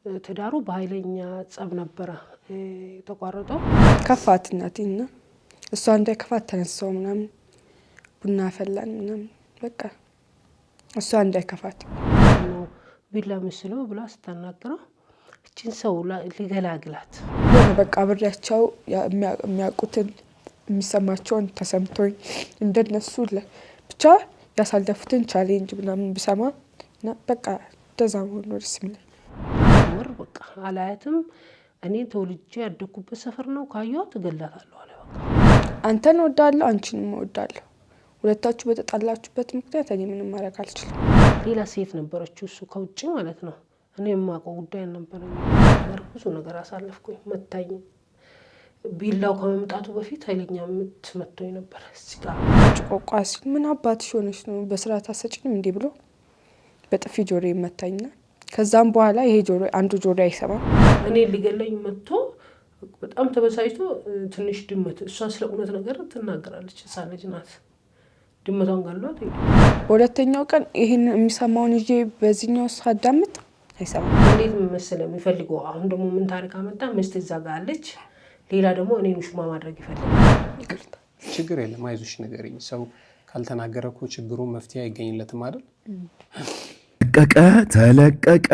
ትዳሩ በኃይለኛ ጸብ ነበረ ተቋረጠው። ከፋት እናቴና እሷ እንዳይከፋት ተነሳው ምናምን ቡና ፈላን ምናምን በቃ እሷ እንዳይከፋት ቢላ መስሎ ብላ ስተናገረው እቺን ሰው ሊገላግላት በቃ ብሪያቸው የሚያውቁትን የሚሰማቸውን ተሰምቶኝ እንደነሱ ብቻ ያሳለፉትን ቻሌንጅ ምናምን ብሰማ እና በቃ ደዛው ነው ደስም ወር በቃ አላያትም እኔ ተወልጄ ያደኩበት ሰፈር ነው ካየው ትገላታለሁ አለ በቃ አንተን ወዳለሁ አንቺንም ወዳለሁ ሁለታችሁ በተጣላችሁበት ምክንያት እኔ ምንም ማድረግ አልችልም ሌላ ሴት ነበረች እሱ ከውጪ ማለት ነው እኔ የማውቀው ጉዳይ ነበር ብዙ ነገር አሳለፍኩኝ መታኝ ቢላው ከመምጣቱ በፊት ኃይለኛ ምት መጥቶኝ ነበር እዚህ ጋር ጭቆቋስ ምን አባትሽ ሆነሽ ነው በስርዓት አሰጭንም እንዴ ብሎ በጥፊ ጆሮ ይመታኝና ከዛም በኋላ ይሄ ጆሮ አንዱ ጆሮ አይሰማም እኔ ሊገለኝ መጥቶ በጣም ተበሳይቶ ትንሽ ድመት እሷ ስለ እውነት ነገር ትናገራለች ሳለጅ ናት ድመቷን ጋሏት በሁለተኛው ቀን ይሄን የሚሰማውን ይዤ በዚህኛው ሳዳምጥ አይሰማም እንዴት መሰለህ የሚፈልገው አሁን ደግሞ ምን ታሪክ አመጣ መስት እዛ ጋር አለች ሌላ ደግሞ እኔን ውሽማ ማድረግ ይፈልጋል ችግር የለም አይዞሽ ንገሪኝ ሰው ካልተናገረ እኮ ችግሩ መፍትሄ አይገኝለትም አይደል ተለቀቀ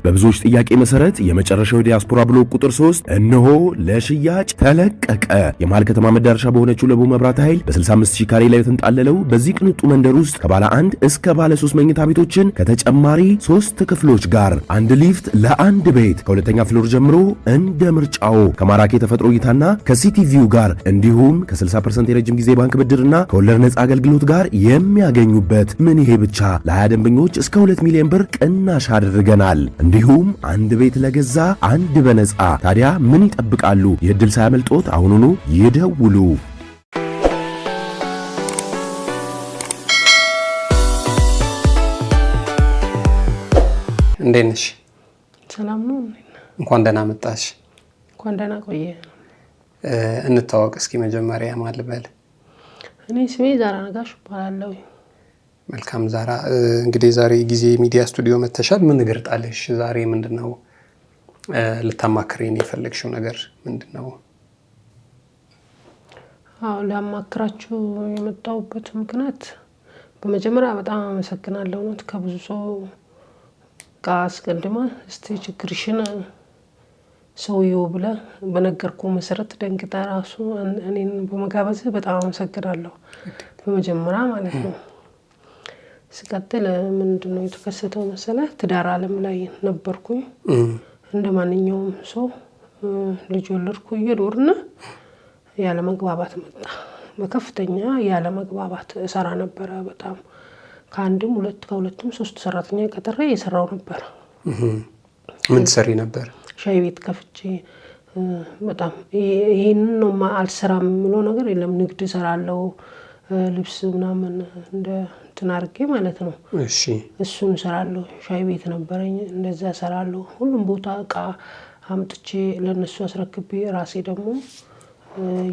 በብዙዎች ጥያቄ መሰረት የመጨረሻው ዲያስፖራ ብሎክ ቁጥር 3 እነሆ ለሽያጭ ተለቀቀ። የመሃል ከተማ መዳረሻ በሆነችው ለቡ መብራት ኃይል በ65000 ካሬ ላይ የተንጣለለው በዚህ ቅንጡ መንደር ውስጥ ከባለ 1 እስከ ባለ 3 መኝታ ቤቶችን ከተጨማሪ 3 ክፍሎች ጋር አንድ ሊፍት ለአንድ ቤት ከሁለተኛ ፍሎር ጀምሮ እንደ ምርጫው ከማራኪ ተፈጥሮ እይታና ከሲቲቪው ጋር እንዲሁም ከ60% የረጅም ጊዜ ባንክ ብድርና ከወለድ ነፃ አገልግሎት ጋር የሚያገኙበት ምን ይሄ ብቻ ደንበኞች እስከ 2 ሚሊዮን ብር ቅናሽ አድርገናል። እንዲሁም አንድ ቤት ለገዛ አንድ በነፃ። ታዲያ ምን ይጠብቃሉ? የእድል ሳያመልጦት አሁኑኑ ይደውሉ። እንዴት ነሽ? ሰላም ነው። እንኳን ደህና መጣሽ። እንኳን ደህና ቆየ። እንታወቅ እስኪ መጀመሪያ ማን ልበል? እኔ ስሜ ዛራ ነጋሽ እባላለሁ። መልካም ዛራ እንግዲህ ዛሬ ጊዜ ሚዲያ ስቱዲዮ መተሻል ምን ንገርጣለሽ ዛሬ ምንድነው ልታማክሪኝ የፈለግሽው ነገር ምንድነው ለማክራችሁ የመጣሁበት ምክንያት በመጀመሪያ በጣም አመሰግናለሁ ነው ከብዙ ሰው ጋር አስቀድማ እስቲ ችግርሽን ሰውየው ብለ በነገርኩ መሰረት ደንግጣ ራሱ እኔን በመጋበዝ በጣም አመሰግናለሁ በመጀመሪያ ማለት ነው ስቀጥል ምንድነው የተከሰተው መሰለህ ትዳር ዓለም ላይ ነበርኩኝ እንደማንኛውም ሰው ልጅ ወለድኩ እየኖርና ያለ መግባባት መጣ በከፍተኛ ያለ መግባባት እሰራ ነበር በጣም ከአንድም ከሁለቱም 3 ሰራተኛ ቀጥሬ እየሰራው ነበር ምን ሰሪ ነበር ሻይ ቤት ከፍቼ በጣም ይሄን ነው አልሰራም ምሎ ነገር የለም ንግድ እሰራለሁ ልብስ ምናምን እንደ ተናርቄ ማለት ነው እሺ እሱን እሰራለሁ ሻይ ቤት ነበርኝ እንደዛ እሰራለሁ ሁሉም ቦታ እቃ አምጥቼ ለነሱ አስረክቤ ራሴ ደግሞ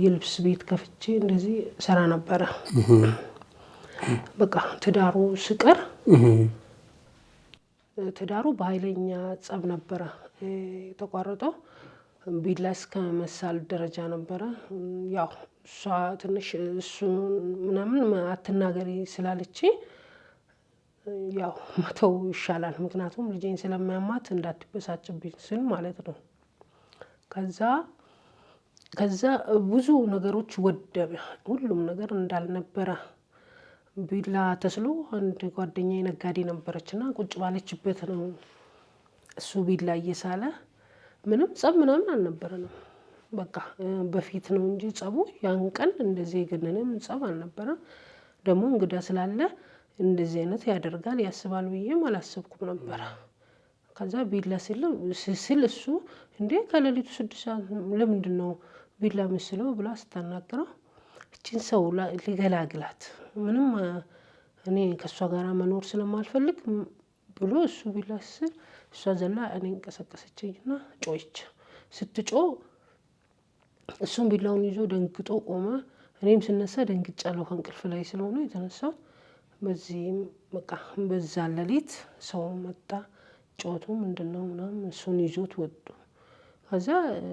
የልብስ ቤት ከፍቼ እንደዚህ ሰራ ነበር በቃ ትዳሩ ስቀር ትዳሩ በኃይለኛ ጸብ ነበር ተቋረጠው ቢላስ ከመሳል ደረጃ ነበር ያው እሷ ትንሽ እሱ ምናምን አትናገሪ ስላለች ያው መተው ይሻላል ምክንያቱም ልጄን ስለማያማት እንዳትበሳጭብኝ ስል ማለት ነው ከዛ ብዙ ነገሮች ወደበ ሁሉም ነገር እንዳልነበረ ቢላ ተስሎ አንድ ጓደኛዬ ነጋዴ ነበረችና ቁጭ ባለችበት ነው እሱ ቢላ እየሳለ ምንም ጸብ ምናምን አልነበረንም በቃ በፊት ነው እንጂ ጸቡ ያን ቀን እንደዚህ ገነንም ጸብ አልነበረም ደግሞ እንግዳ ስላለ እንደዚህ አይነት ያደርጋል ያስባል ብዬም አላሰብኩም ነበር ከዛ ቢላ ሲል እሱ እንዴ ከሌሊቱ 6 ሰዓት ለምንድነው ቢላ መስለው ብላ ስተናገረው እቺን ሰው ሊገላግላት ምንም እኔ ከሷ ጋር መኖር ስለማልፈልግ ብሎ እሱ ቢላ ሲል እሷ ዘላ እኔን ቀሰቀሰችኝና ጮች ስትጮ እሱም ቢላውን ይዞ ደንግጦ ቆመ እኔም ስነሳ ደንግጫለሁ ከእንቅልፍ ላይ ስለሆነ የተነሳው በዚህ በቃ በዛ ለሊት ሰው መጣ ጮቱ ምንድነው ምናምን እሱን ይዞት ወጡ። ከዛ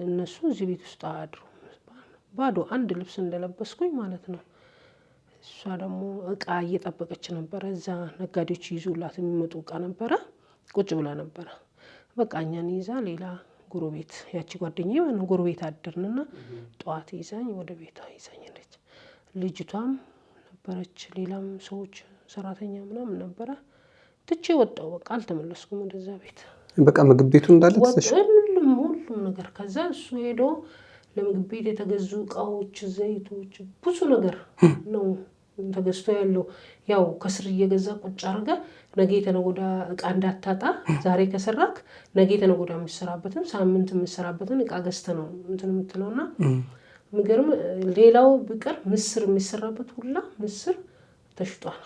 እነሱ እዚህ ቤት ውስጥ አድሩ ባዶ አንድ ልብስ እንደለበስኩኝ ማለት ነው። እሷ ደግሞ እቃ እየጠበቀች ነበረ። እዛ ነጋዴዎች ይዙላት የሚመጡ እቃ ነበረ። ቁጭ ብላ ነበረ። በቃ እኛን ይዛ ሌላ ጎረቤት ያቺ ጓደኛዬ ማለት ጎረቤት አደርንና ጠዋት ይዛኝ ወደ ቤቷ ይዛኝ ሄደች። ልጅቷም ነበረች ሌላም ሰዎች ሰራተኛ ምናምን ነበረ። ትቼ ወጣሁ። በቃ አልተመለስኩም ወደዛ ቤት። በቃ ምግብ ቤቱ እንዳለ ተሰሽ ሁሉም ነገር ከዛ እሱ ሄዶ ለምግብ ቤት የተገዙ እቃዎች፣ ዘይቶች ብዙ ነገር ነው ተገዝቶ ያለው። ያው ከስር እየገዛ ቁጭ አድርጋ ነገ ተነገ ወዲያ እቃ እንዳታጣ ዛሬ ከሰራክ ነገ ተነገ ወዲያ የምትሰራበትን ሳምንት የምትሰራበትን እቃ ገዝተህ ነው እንትን የምትለውና ምገርም ሌላው ቢቀር ምስር የሚሰራበት ሁላ ምስር ተሽጧል።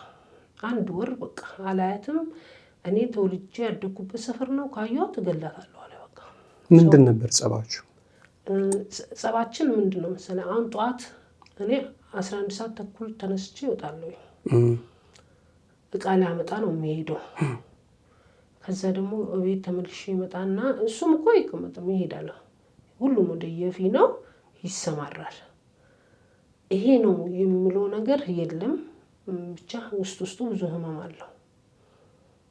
አንድ ወር በቃ አላያትም። እኔ ተወልጄ ያደኩበት ሰፈር ነው ካየኋት እገላታለሁ አለ። በቃ ምንድን ነበር ጸባችሁ? ጸባችን ምንድነው መሰለህ? አሁን ጠዋት እኔ 11 ሰዓት ተኩል ተነስቼ እወጣለሁ። እቃ ላመጣ ነው የሚሄደው። ከዛ ደግሞ ቤት ተመልሼ ይመጣና እሱም እኮ አይቀመጥም ይሄዳል። ሁሉም ወደ የፊናው ይሰማራል። ይሄ ነው የምለው ነገር የለም። ብቻ ውስጡ ብዙ ህመም አለው።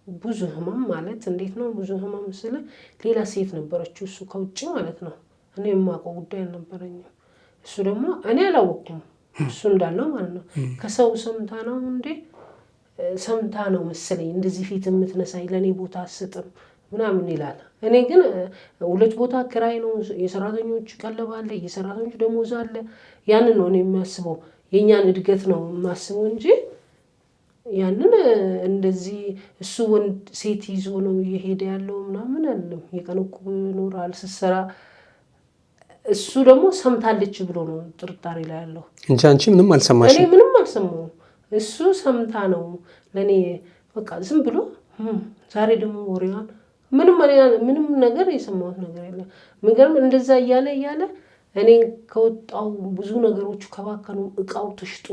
ብዙ ህመም ማለት እንዴት ነው? ብዙ ህመም ስለ ሌላ ሴት ነበረችው እሱ ከውጭ ማለት ነው። እኔ የማውቀው ጉዳይ አልነበረኝም። እሱ ደግሞ እኔ አላወቅኩም እሱ እንዳለው ማለት ነው። ከሰው ሰምታ ነው እንዴ ሰምታ ነው መሰለኝ እንደዚህ ፊት የምትነሳኝ ለእኔ ቦታ አትሰጥም ምናምን ይላል። እኔ ግን 2 ቦታ ክራይ ነው፣ የሰራተኞች ቀለብ አለ፣ የሰራተኞች ደሞዝ አለ። ያንን ነው እኔ የሚያስበው፣ የእኛን እድገት ነው የማስበው እንጂ ያንን እንደዚህ እሱ ወንድ ሴት ይዞ ነው እየሄደ ያለው ምናምን አለም። የቀን እኮ ይኖራል ስትሰራ። እሱ ደግሞ ሰምታለች ብሎ ነው ጥርጣሬ ላይ ያለው እንጂ አንቺ ምንም አልሰማሽም? እኔ ምንም አልሰማሁም። እሱ ሰምታ ነው ለኔ በቃ ዝም ብሎ ዛሬ ደግሞ ወሬዋን ምንም ነገር የሰማሁት ነገር የለም። ምገርም እንደዛ እያለ እኔ ከወጣው ብዙ ነገሮች ከባከኑ እቃው ተሽጦ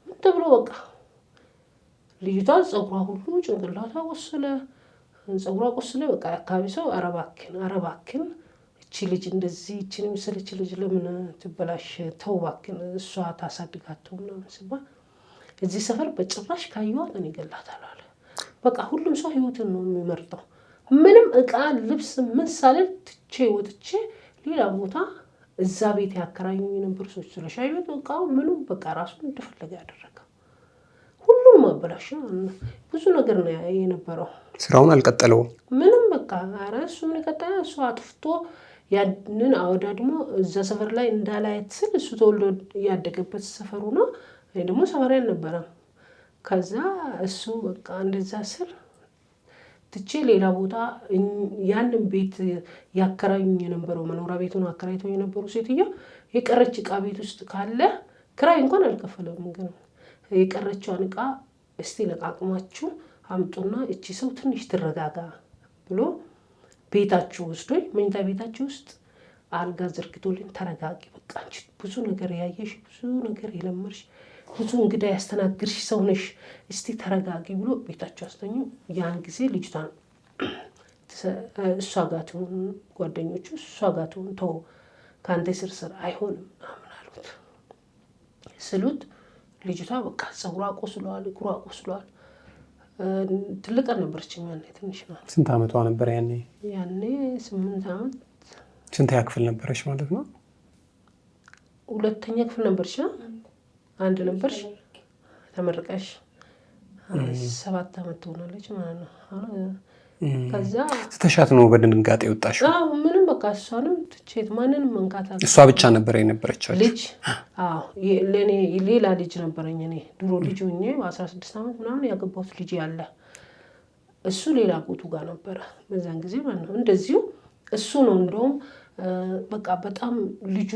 ምን ተብሎ በቃ ልጅቷ ጸጉሯ ሁሉ ጭንቅላቷ ቆሰለ፣ ጸጉሯ ቆሰለ። በቃ አካባቢ ሰው አረባክን እቺ ልጅ እንደዚህ እቺን የመሰለች ልጅ ለምን ትበላሽ? ተው እባክህን እሷ ታሳድጋተው ምናምን ሲባል እዚህ ሰፈር በጭራሽ ካየኋት እኔ እገላታለሁ አለ። በቃ ሁሉም ሰው ህይወትን ነው የሚመርጠው። ምንም እቃ ልብስ ምን ሳልል ትቼ ወጥቼ ሌላ ቦታ እዛ ቤት ያከራዩኝ የነበሩ ሰዎች ስለሻይ ቤት እቃው ምንም በቃ ራሱን እንደፈለገ ያደረገ ሁሉም አበላሽ። ብዙ ነገር ነው የነበረው። ስራውን አልቀጠለውም ምንም በቃ ኧረ እሱ ምን ቀጠለ? እሱ አጥፍቶ ያንን አወዳድሞ እዛ ሰፈር ላይ እንዳላየት ስል እሱ ተወልዶ ያደገበት ሰፈሩ ነው። እኔ ደግሞ ሰፈሬ አልነበረም። ከዛ እሱ በቃ እንደዛ ስል ትቼ ሌላ ቦታ ያንን ቤት ያከራዩኝ የነበረው መኖሪያ ቤቱን አከራይተው የነበሩ ሴትዮ የቀረች እቃ ቤት ውስጥ ካለ ክራይ እንኳን አልከፈለም። ግን የቀረችውን እቃ እስቲ ለቃቅማችሁ አምጡና እቺ ሰው ትንሽ ትረጋጋ ብሎ ቤታችሁ ወስዶኝ መኝታ ቤታችሁ ውስጥ አልጋ ዘርግቶልኝ ተረጋጊ፣ በቃ አንቺ ብዙ ነገር ያየሽ ብዙ ነገር የለመርሽ ብዙ እንግዳ ያስተናግርሽ ሰው ነሽ፣ እስቲ ተረጋጊ ብሎ ቤታቸው አስተኙ። ያን ጊዜ ልጅቷን እሷ ጋር ትሁን ጓደኞቹ እሷ ጋር ትሁን ተው ከአንተ ስርስር አይሆንም ምናምን አሉት። ስሉት ልጅቷ በቃ ጸጉሯ ቆስሏል፣ እግሯ ቆስሏል። ትልቅ አልነበረችም ያኔ ትንሽ ናት። ስንት አመቷ ነበር ያኔ? ያኔ 8 አመት። ስንተኛ ክፍል ነበረች ማለት ነው? 2ኛ ክፍል ነበርሽ? 1 ነበርሽ ተመርቀሽ 7 አመት ትሆናለች ማለት ነው። ከዛ ስተሻት ነው በድንጋጤ ወጣሽ? አዎ ምንም በቃ እሷንም ትቼት ማንንም መንካት እሷ ብቻ ነበር የነበረቻት ልጅ? አዎ ለኔ ሌላ ልጅ ነበረኝ። እኔ ድሮ ልጅ ሆኜ 16 አመት ምናምን ያገባሁት ልጅ ያለ እሱ ሌላ ቦቱ ጋር ነበረ በዛን ጊዜ ማለት ነው። እንደዚሁ እሱ ነው እንደውም በቃ በጣም ልጁ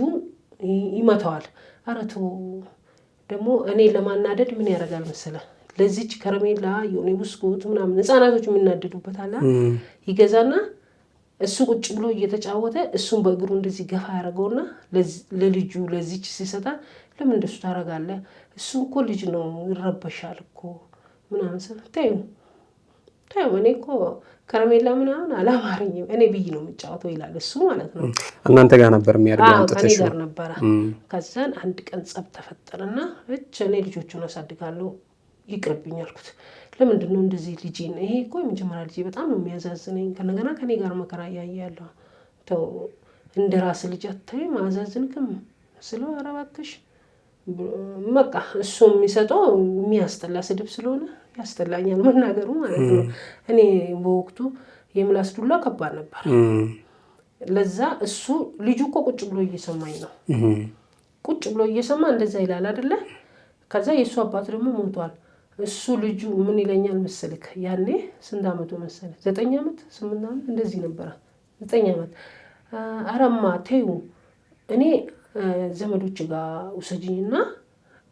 ይመታዋል። ኧረ ተው ደግሞ እኔ ለማናደድ ምን ያደርጋል መሰለህ? ለዚች ከረሜላ የሆነ ብስኩት ምናምን ህፃናቶች የሚናደዱበት አለ ይገዛና እሱ ቁጭ ብሎ እየተጫወተ እሱን በእግሩ እንደዚህ ገፋ ያደርገውና ለልጁ ለዚች ሲሰጣ ለምን እንደሱ ታደርጋለህ? እሱ እኮ ልጅ ነው ይረበሻል እኮ ምናምን ስለ ታዩ እኔ እኮ ከረሜላ ምናምን አላማረኝም እኔ ብይ ነው የምጫወተው ይላል እሱ ማለት ነው። እናንተ ጋር ነበር የሚያደርገው አንተተሽ? ከኔ ጋር ነበረ። ከዛን አንድ ቀን ጸብ ተፈጠረና እኔ ልጆቹን አሳድጋለሁ ይቅርብኝ አልኩት። ለምንድን ነው እንደዚህ ልጄን ይሄ እኮ የመጀመሪያ ልጄ በጣም ነው የሚያዛዝነኝ ከነገና ከኔ ጋር መከራ እያያለሁ ተው እንደ ራስ ልጅ አታይም አያዛዝንክም ስለው ኧረ እባክሽ በቃ እሱ የሚሰጠው የሚያስጠላ ስድብ ስለሆነ ያስጠላኛል መናገሩ ማለት ነው። እኔ በወቅቱ የምላስ ዱላ ከባድ ነበር። ለዛ እሱ ልጁ እኮ ቁጭ ብሎ እየሰማኝ ነው። ቁጭ ብሎ እየሰማ እንደዛ ይላል አይደለ? ከዛ የእሱ አባት ደግሞ ሞቷል። እሱ ልጁ ምን ይለኛል መሰልክ ያኔ ስንት አመቱ መሰለህ 9 አመት 8 አመት እንደዚህ ነበረ 9 አመት አረማ ተይው እኔ ዘመዶች ጋር ውሰጂኝና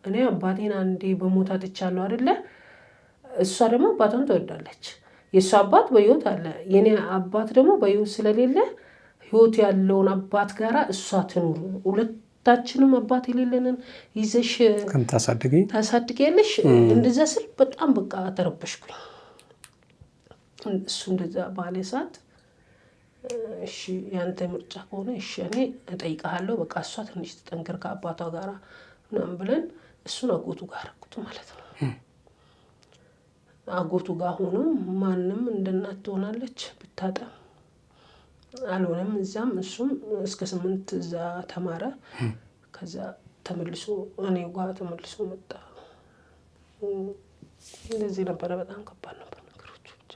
እኔ አባቴን አንዴ በሞት አጥቻለሁ አይደለ? እሷ ደግሞ አባቷን ትወዳለች። የእሷ አባት በህይወት አለ የኔ አባት ደግሞ በህይወት ስለሌለ ህይወት ያለውን አባት ጋራ እሷ ትኑር ሁለታችንም አባት የሌለንን ይዘሽ ታሳድጊያለሽ እንደዛ ስል በጣም በቃ ተረበሽኩኝ። እሱ እንደዛ ባለ ሰዓት እሺ ያንተ ምርጫ ከሆነ እሺ እኔ እጠይቅሃለሁ በቃ እሷ ትንሽ ትጠንክር ከአባቷ ጋራ ምናምን ብለን እሱን አጎቱ ጋር አደረኩት ማለት ነው። አጎቱ ጋር ሆኖ ማንም እንደናት ትሆናለች ብታጠም አልሆነም። እዛም እሱም እስከ 8 እዛ ተማረ። ከዛ ተመልሶ እኔ ጋር ተመልሶ መጣ። እንደዚህ ነበረ። በጣም ከባድ ነበር ነገሮች ብቻ።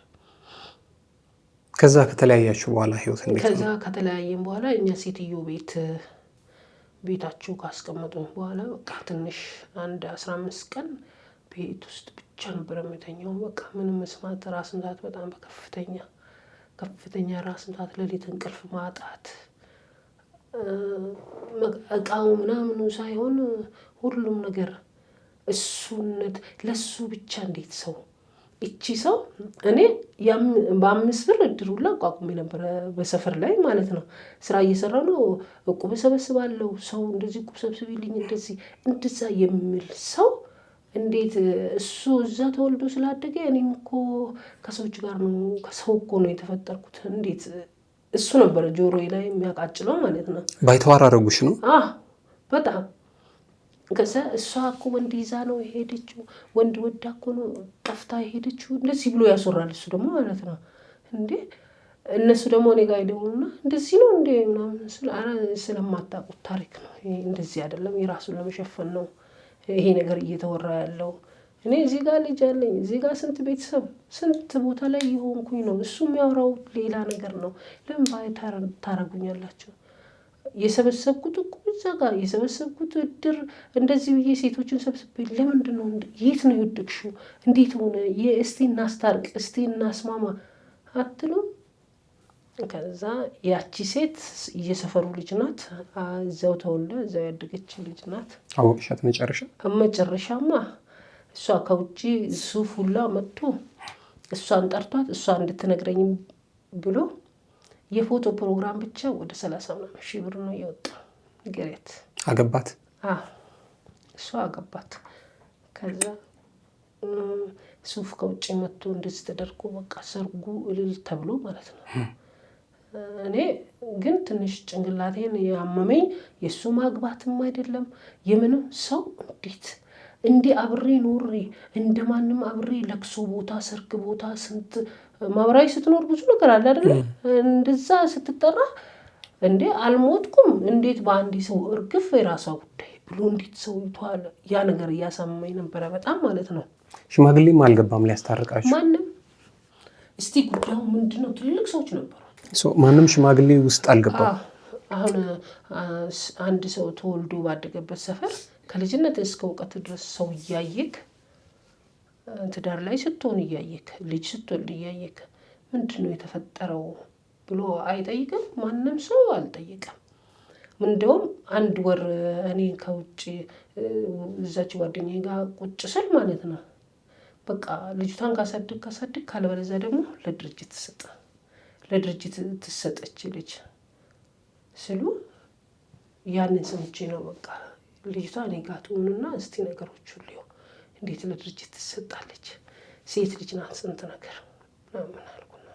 ከዛ ከተለያያችሁ በኋላ ህይወት እንዴት ነው? ከዛ ከተለያየን በኋላ እኛ ሴትዮ ቤታቸው ካስቀመጡን በኋላ በቃ ትንሽ አንድ 15 ቀን ቤት ውስጥ ብቻ ነበር የምተኛው። በቃ ምንም መስማት ራስ ምታት በጣም ከፍተኛ ራስ ምታት ሌሊት እንቅልፍ ማጣት እቃው ምናምኑ ሳይሆን ሁሉም ነገር እሱነት ለሱ ብቻ እንዴት ሰው እቺ ሰው እኔ በ5 ብር እድሩላ አቋቁሜ ነበር በሰፈር ላይ ማለት ነው። ስራ እየሰራሁ ነው እቁብ ሰበስባለሁ ሰው እንደዚህ እቁብ ሰብስቢልኝ እንደዛ የሚል ሰው እንዴት እሱ እዛ ተወልዶ ስላደገ እኔም እኮ ከሰዎች ጋር ነው ከሰው እኮ ነው የተፈጠርኩት እንዴት እሱ ነበር ጆሮዬ ላይ የሚያቃጭለው ማለት ነው። ባይተዋር አረጉሽ ነው? በጣም ከዛ እሷ እኮ ወንድ ይዛ ነው የሄደችው ወንድ ወዳ እኮ ነው ጠፍታ የሄደችው እንደዚህ ብሎ ያስወራል እሱ ደግሞ ማለት ነው። እንዴ እነሱ ደግሞ እኔ ጋር ይደውሉና እንደዚህ ነው እንዴ ምናምን ስለማታውቁት ታሪክ ነው እንደዚህ አይደለም የራሱን ለመሸፈን ነው ይሄ ነገር እየተወራ ያለው። እኔ እዚህ ጋር ልጅ አለኝ እዚህ ጋር ስንት ቤተሰብ ስንት ቦታ ላይ የሆንኩኝ ነው እሱ የሚያወራው ሌላ ነገር ነው። ለምን ባይ ታረጉኛላችሁ? የሰበሰብኩት እኮ እዛ ጋር የሰበሰብኩት እድር እንደዚህ ብዬ ሴቶችን ሰብስቤ ለምንድን ነው የት ነው የወደቅሽው እንዴት ሆነ እስቲ እናስታርቅ እስቲ እናስማማ አትሉም? ከዛ ያቺ ሴት የሰፈሩ ልጅ ናት እዛው ተወልዳ እዛው ያደገች ልጅ ናት። አወቅሻት መጨረሻማ እሷ ከውጪ ሱፍ ሁላ መጥቶ እሷን ጠርቷት እሷ እንድትነግረኝ ብሎ የፎቶ ፕሮግራም ብቻ ወደ 30,000 ብር ነው የወጣው። ገሬት አገባት? እሷ አገባት። ከዛ ሱፍ ከውጪ መጥቶ እንደዚህ ተደርጎ በቃ ሰርጉ እልል ተብሎ ማለት ነው። እኔ ግን ትንሽ ጭንቅላቴን ያመመኝ የሱ ማግባትም አይደለም የምንም ሰው እንዴ አብሬ ኖሬ እንደማንም አብሬ ለቅሶ ቦታ ሰርግ ቦታ ስንት ማብራይ ስትኖር ብዙ ነገር አለ አይደል? እንደዛ ስትጠራ እንዴ አልሞትኩም እንዴት በአንዲ ሰው እርግፍ የራሷ ጉዳይ ብሎ እንዴት ሰው ይቷል ያ ነገር ያሳመመኝ ነበር በጣም ማለት ነው። ሽማግሌም አልገባም ሊያስታርቃችሁ? ማንም እስቲ ጉዳዩ ምንድነው ትልልቅ ሰዎች ነበሩ። ማንም ሽማግሌ ውስጥ አልገባም። አሁን አንድ ሰው ተወልዶ ባደገበት ሰፈር ከልጅነት እስከ እውቀት ድረስ ሰው እያየክ ትዳር ላይ ስትሆን እያየክ ልጅ ስትወልድ እያየክ ምንድነው የተፈጠረው ብሎ አይጠይቅም። ማንም ሰው አልጠየቀም። እንደውም አንድ ወር እኔ ከውጭ እዛች ጓደኛዬ ጋር ቁጭ ስል ማለት ነው በቃ ልጅቷን ካሳድግ ካለበለዚያ ደግሞ ለድርጅት ትሰጠች ልጅ ስሉ ያንን ሰምቼ ነው በቃ ልጅቷ እኔ ጋር ትሆንና እስቲ ነገሮች ሁሉ እንዴት ለድርጅት ትሰጣለች ሴት ልጅ ናት ስንት ነገር ምናምን አልኩና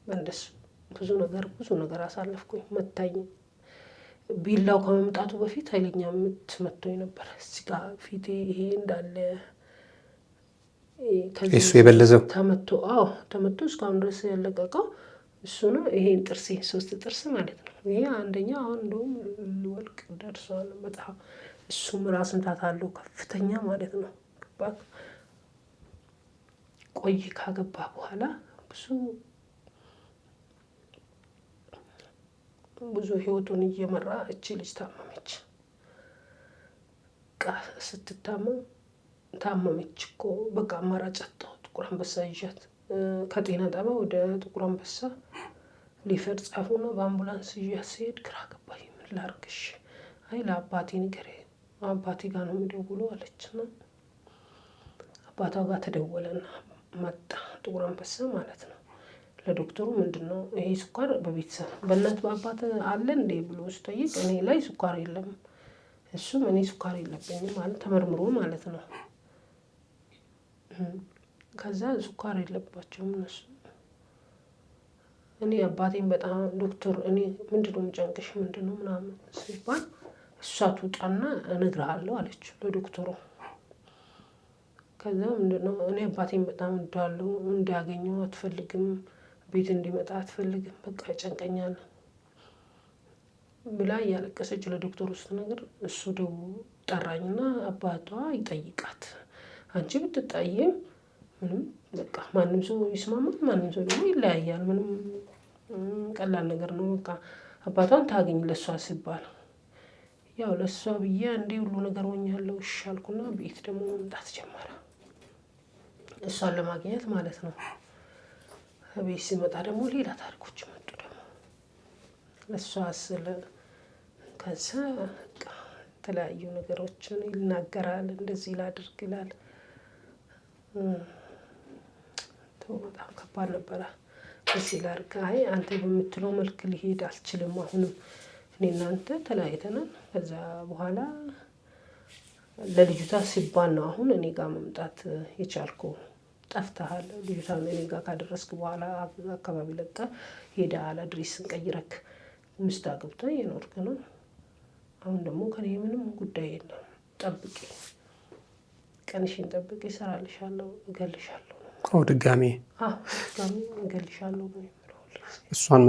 በእንደሱ ብዙ ነገር አሳለፍኩኝ። መታኝ። ቢላው ከመምጣቱ በፊት ኃይለኛ ምት መቶኝ ነበር። እዚህ ጋር ፊቴ ይሄ እንዳለ እሱ የበለዘው ተመቶ እስካሁን ድረስ ያለቀቀው እሱ ነው። ይሄን ጥርሴ 3 ጥርስ ማለት ነው። ይሄ አንደኛ አሁን እንደውም ሊወልቅ ደርሷል በጣም። እሱም ራስ ምታት አለው ከፍተኛ ማለት ነው። ቆይ ካገባ በኋላ ብዙ ህይወቱን እየመራ እቺ ልጅ ታመመች። ስትታመም ታመመች እኮ በቃ አማራጭ አጣሁ። ጥቁር አንበሳ ይዣት ከጤና ጣቢያ ወደ ጥቁር አንበሳ ሊፈር ጻፉና በአምቡላንስ ይዣት ስሄድ ግራ ገባኝ። ምን ላድርግሽ? አይ ለአባቴ ንገሪ፣ አባቴ ጋር ነው የሚደውለው አለችና አባቷ ጋር ተደወለና መጣ። ጥቁር አንበሳ ማለት ነው። ለዶክተሩ ምንድነው ይሄ ስኳር በቤተሰብ በእናት በአባት አለ እንዴ ብሎ ሲጠይቅ እኔ ላይ ስኳር የለም፣ እሱም እኔ ስኳር የለብኝም ማለት ተመርምሮ ማለት ነው። ከዛ ስኳር የለባቸውም እነሱ። እኔ አባቴን በጣም ዶክተር እኔ ምንድነው የምጨንቅሽ ምንድነው ምናምን ሲባል እሷ ትውጣና እነግርሃለሁ አለችው ለዶክተሩ። ከዛ ምንድነው እኔ አባቴን በጣም እንዳለው እንዲያገኘው አትፈልግም፣ ቤት እንዲመጣ አትፈልግም፣ በቃ ይጨንቀኛል ብላ እያለቀሰች ለዶክተሩ ስትነግር እሱ ደግሞ ጠራኝና አባቷ ይጠይቃት። አንቺ ብትጣይም ምንም በቃ ማንም ሰው ይስማማል፣ ማንም ሰው ደግሞ ይለያያል። ምንም ቀላል ነገር ነው። በቃ አባቷን ታገኝ ለሷ ሲባል ያው ለሷ ብዬ እንዴ ሁሉ ነገር ሆኛለሁ። እሺ አልኩና ቤት ደግሞ መምጣት ጀመረ እሷን ለማግኘት ማለት ነው። ቤት ሲመጣ ደግሞ ሌላ ታሪኮች መጡ ደግሞ ለሷ ስለ ከዛ በቃ የተለያዩ ነገሮችን ይናገራል። እንደዚህ ላድርግ ይላል። በጣም ከባድ ነበረ። እዚህ ላድርግ፣ አይ አንተ በምትለው መልክ ሊሄድ አልችልም። አሁንም እኔ እናንተ ተለያይተናል። ከዛ በኋላ ለልጅቷ ሲባል ነው አሁን እኔ ጋር መምጣት የቻልኩ። ጠፍተሃል፣ ልጅቷን እኔ ጋር ካደረስክ በኋላ አካባቢ ለቀ ሄደሃል፣ አድሬስን ቀይረክ ሚስት አግብተህ የኖርክ ነው። አሁን ደግሞ ከኔ ምንም ጉዳይ የለም፣ ጠብቂ፣ ቀንሽን ጠብቂ፣ እሰራልሻለሁ፣ እገልሻለሁ። ድጋሜ እገልሻለሁ። እሷን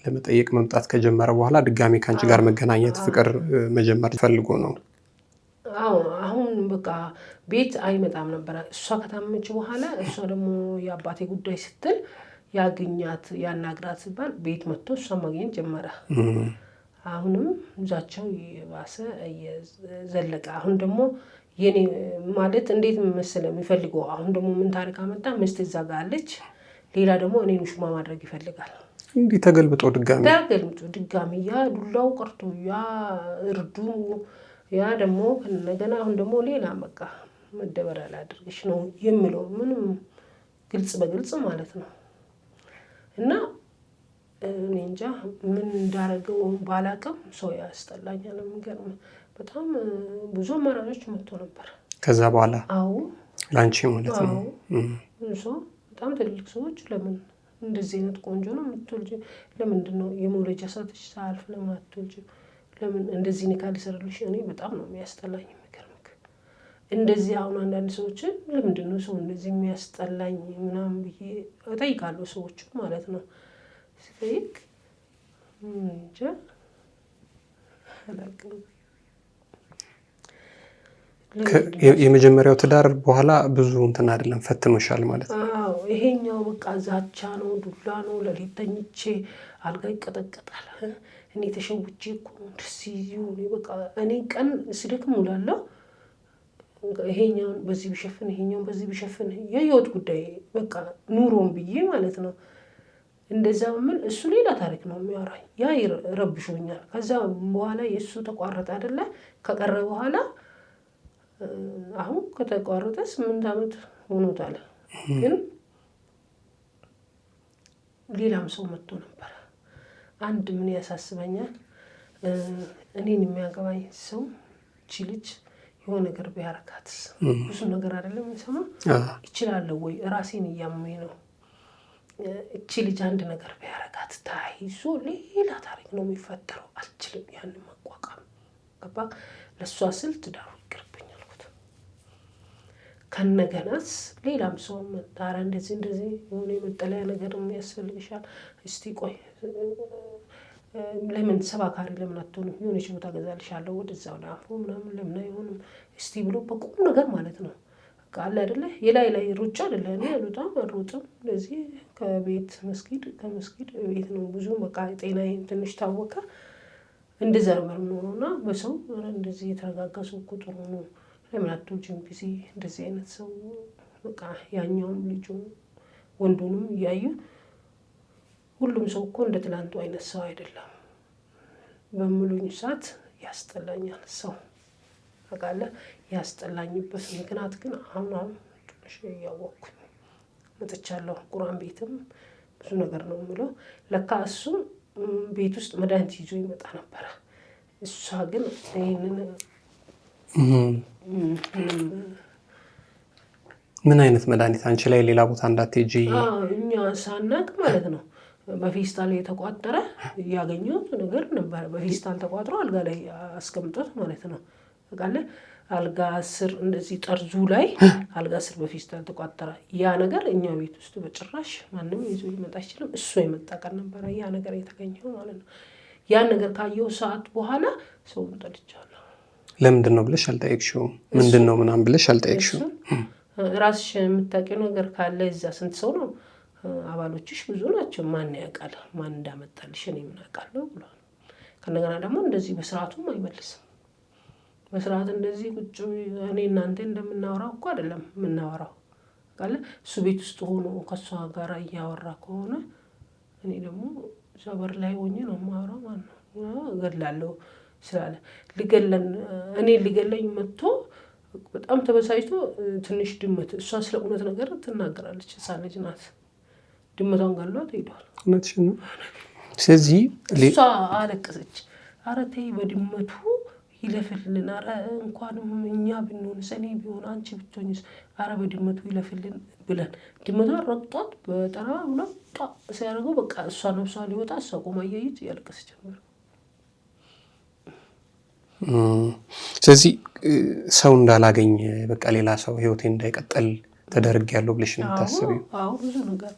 ለመጠየቅ መምጣት ከጀመረ በኋላ ድጋሜ ከአንቺ ጋር መገናኘት ፍቅር መጀመር ፈልጎ ነው? አሁን በቃ ቤት አይመጣም ነበረ። እሷ ከታመች በኋላ እሷ ደግሞ የአባቴ ጉዳይ ስትል ያገኛት ያናግራት ሲባል ቤት መጥቶ እሷን ማግኘት ጀመረ። አሁንም እዛቸው የባሰ ዘለቀ። አሁን ደግሞ የኔ ማለት እንዴት መሰለህ የሚፈልገው አሁን ደግሞ ምን ታሪክ አመጣ? ሚስት እዛ ጋር አለች፣ ሌላ ደግሞ እኔን ውሽማ ማድረግ ይፈልጋል። እንዲህ ተገልብጦ ድጋሚ ያ ዱላው ቀርቶ ያ እርዱ ያ ደግሞ እንደገና አሁን ደግሞ ሌላ በቃ መደበሪያ ላድርግሽ ነው የሚለው ምንም ግልጽ በግልጽ ማለት ነው። እና እኔ እንጃ ምን እንዳረገው ባላቅም ሰው ያስጠላኛል። የሚገርም በጣም ብዙ አማራጮች መጥቶ ነበር ከዛ በኋላ። ላንቺ ማለት ነው። ሰው በጣም ትልልቅ ሰዎች ለምን እንደዚህ አይነት ቆንጆ ነው የምትወልጂ? ለምንድን ነው የመውለጃ ሰዓትሽ ሳያልፍ ለምን አትወልጂ? ለምን እንደዚህ ንካ ሊሰራልሽ? እኔ በጣም ነው የሚያስጠላኝ። የሚገርምክ እንደዚህ አሁን አንዳንድ ሰዎችን ለምንድን ነው ሰው እንደዚህ የሚያስጠላኝ ምናምን ብዬ እጠይቃለሁ። ሰዎቹ ማለት ነው ሲጠይቅ እንጃ አላውቅም። የመጀመሪያው ትዳር በኋላ ብዙ እንትን አይደለም ፈትኖሻል ማለት ነው? ይሄኛው በቃ ዛቻ ነው፣ ዱላ ነው። ለሊት ተኝቼ አልጋ ይቀጠቀጣል። እኔ ተሸውቼ እኮ እንደዚህ በቃ እኔ ቀን ስደክም እውላለሁ። ይሄኛውን በዚህ ቢሸፍን ይሄኛውን በዚህ ቢሸፍን የህይወት ጉዳይ በቃ ኑሮን ብዬ ማለት ነው። እንደዛ ምን እሱ ሌላ ታሪክ ነው የሚያወራኝ። ያ ይረብሾኛል። ከዛ በኋላ የእሱ ተቋረጠ አይደለ? ከቀረ በኋላ አሁን ከተቋረጠ 8 ዓመት ሆኖታል። ግን ሌላም ሰው መጥቶ ነበረ። አንድ ምን ያሳስበኛል፣ እኔን የሚያገባኝ ሰው እቺ ልጅ የሆነ ነገር ቢያረካትስ? ብዙ ነገር አይደለም የሚሰማ ይችላለሁ ወይ? ራሴን እያመመኝ ነው። እቺ ልጅ አንድ ነገር ቢያረጋት ታይዞ ሌላ ታሪክ ነው የሚፈጠረው። አልችልም ያንን መቋቋም ገባ። ለሷ ስል ትዳሩ ይቅርብኝ አልኩት። ከነገናስ ሌላም ሰው መጣራ እንደዚህ የሆነ መጠለያ ነገር የሚያስፈልግሻል፣ እስቲ ቆይ ለምን ሰባካሪ ለምን አትሆንም? የሆነች ቦታ ገዛልሻለሁ ወደዛው ለአፍሮ ምናምን ለምን አይሆንም እስቲ ብሎ በቁም ነገር ማለት ነው። ቃል አይደለ የላይ ሩጫ አይደለ። እኔ አልወጣም አልሮጥም። ለዚህ ከቤት መስጊድ ከመስጊድ ቤት ነው ብዙ በቃ ጤናዬ ትንሽ ታወቀ። እንደዛ ነው የምኖረውና በሰው እንደዚህ የተረጋጋሱ ቁጥሩ ነው። ለምን አትወጂም ጊዜ እንደዚህ አይነት ሰው በቃ ያኛውም ልጁ ወንዱንም እያዩ ሁሉም ሰው እኮ እንደ ትላንቱ አይነት ሰው አይደለም በሙሉኝ ሰዓት ያስጠላኛል። ሰው አቃለ ያስጠላኝበት ምክንያት ግን አሁን ትንሽ ያወቅኩኝ መጥቻለሁ። ቁርአን ቤትም ብዙ ነገር ነው የምለው። ለካ እሱ ቤት ውስጥ መድኃኒት ይዞ ይመጣ ነበረ። እሷ ግን ይሄንን ምን አይነት መድኃኒት አንቺ ላይ ሌላ ቦታ እንዳትሄጂ እኛ ሳናቅ ማለት ነው። በፌስታል የተቋጠረ ያገኘሁት ነገር ነበር። በፌስታል ተቋጥሮ አልጋ ላይ አስቀምጦት ማለት ነው። በቃለ አልጋ ስር እንደዚህ ጠርዙ ላይ አልጋ ስር በፌስታል ተቋጠረ። ያ ነገር እኛ ቤት ውስጥ በጭራሽ ማንም ይዞ ሊመጣ አይችልም። እሱ የመጣ ቀን ነበረ ያ ነገር የተገኘው ማለት ነው። ያን ነገር ካየው ሰዓት በኋላ ሰውን ጠልቻለሁ። ለምንድን ነው ብለሽ አልጠየቅሽውም? ምንድን ነው ምናምን ብለሽ አልጠየቅሽውም? ራስሽ የምታውቂው ነገር ካለ እዛ ስንት ሰው ነው አባሎችሽ ብዙ ናቸው። ማን ያውቃል ማን እንዳመጣልሽ እኔ ምን አውቃለሁ ብሏል። ከነገና ደግሞ እንደዚህ በስርዓቱም አይመልስም። በስርዓት እንደዚህ ቁጭ እኔ እናንተ እንደምናወራው እኮ አይደለም የምናወራው ቃል እሱ ቤት ውስጥ ሆኖ ከሷ ጋር እያወራ ከሆነ እኔ ደግሞ በር ላይ ሆኜ ነው የማወራው ማለት ነው። እገድላለሁ ስላለ እኔ ሊገለኝ መጥቶ በጣም ተበሳጭቶ ትንሽ ድመት እሷ ስለ እውነት ነገር ትናገራለች። ህፃን ልጅ ናት። ድመቷን ገሏት ሄዷል። እውነትሽን ነው። ስለዚህ እሷ አለቀሰች። ኧረ ተይ በድመቱ ይለፍልን። ኧረ እንኳንም እኛ ብንሆንስ እኔ ቢሆን አንቺ ብትሆኝስ? ኧረ በድመቱ ይለፍልን ብለን ድመቷን ረግጧት በጠራ ብላ ሲያደርገው በቃ እሷ ነፍሷ ሊወጣ እሷ ቆማ እያየች እያለቀሰች ጀመረ። ስለዚህ ሰው እንዳላገኝ በቃ ሌላ ሰው ህይወቴ እንዳይቀጥል ተደርጌያለሁ ብለሽ ነው የምታስቢው? አዎ ብዙ ነገር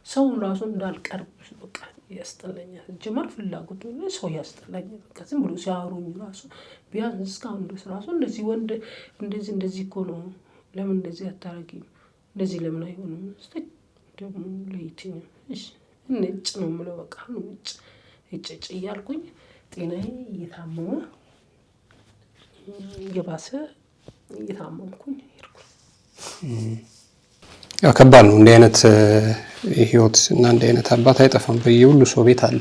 ሰውን ራሱ እንዳልቀርብ በቃ ያስጠላኛል። ጀመር ፍላጎት ነው ሰው ያስጠላኛል። በቃ ዝም ብሎ ሲያወሩኝ ራሱ ቢያንስ እስካሁን ድረስ ራሱ እንደዚህ ወንድ እንደዚህ እኮ ነው ለምን እንደዚህ አታረጊም? እንደዚህ ለምን አይሆንም? ደግሞ ለይትኝ እሺ ነጭ ነው የምለው በቃ ነው እጭ እያልኩኝ ጤናዬ እየታመመ እየባሰ እየታመምኩኝ ሄድኩኝ። ያው ከባድ ነው እንዲህ አይነት ህይወት እና እንዲህ አይነት አባት አይጠፋም። በየሁሉ ሰው ቤት አለ።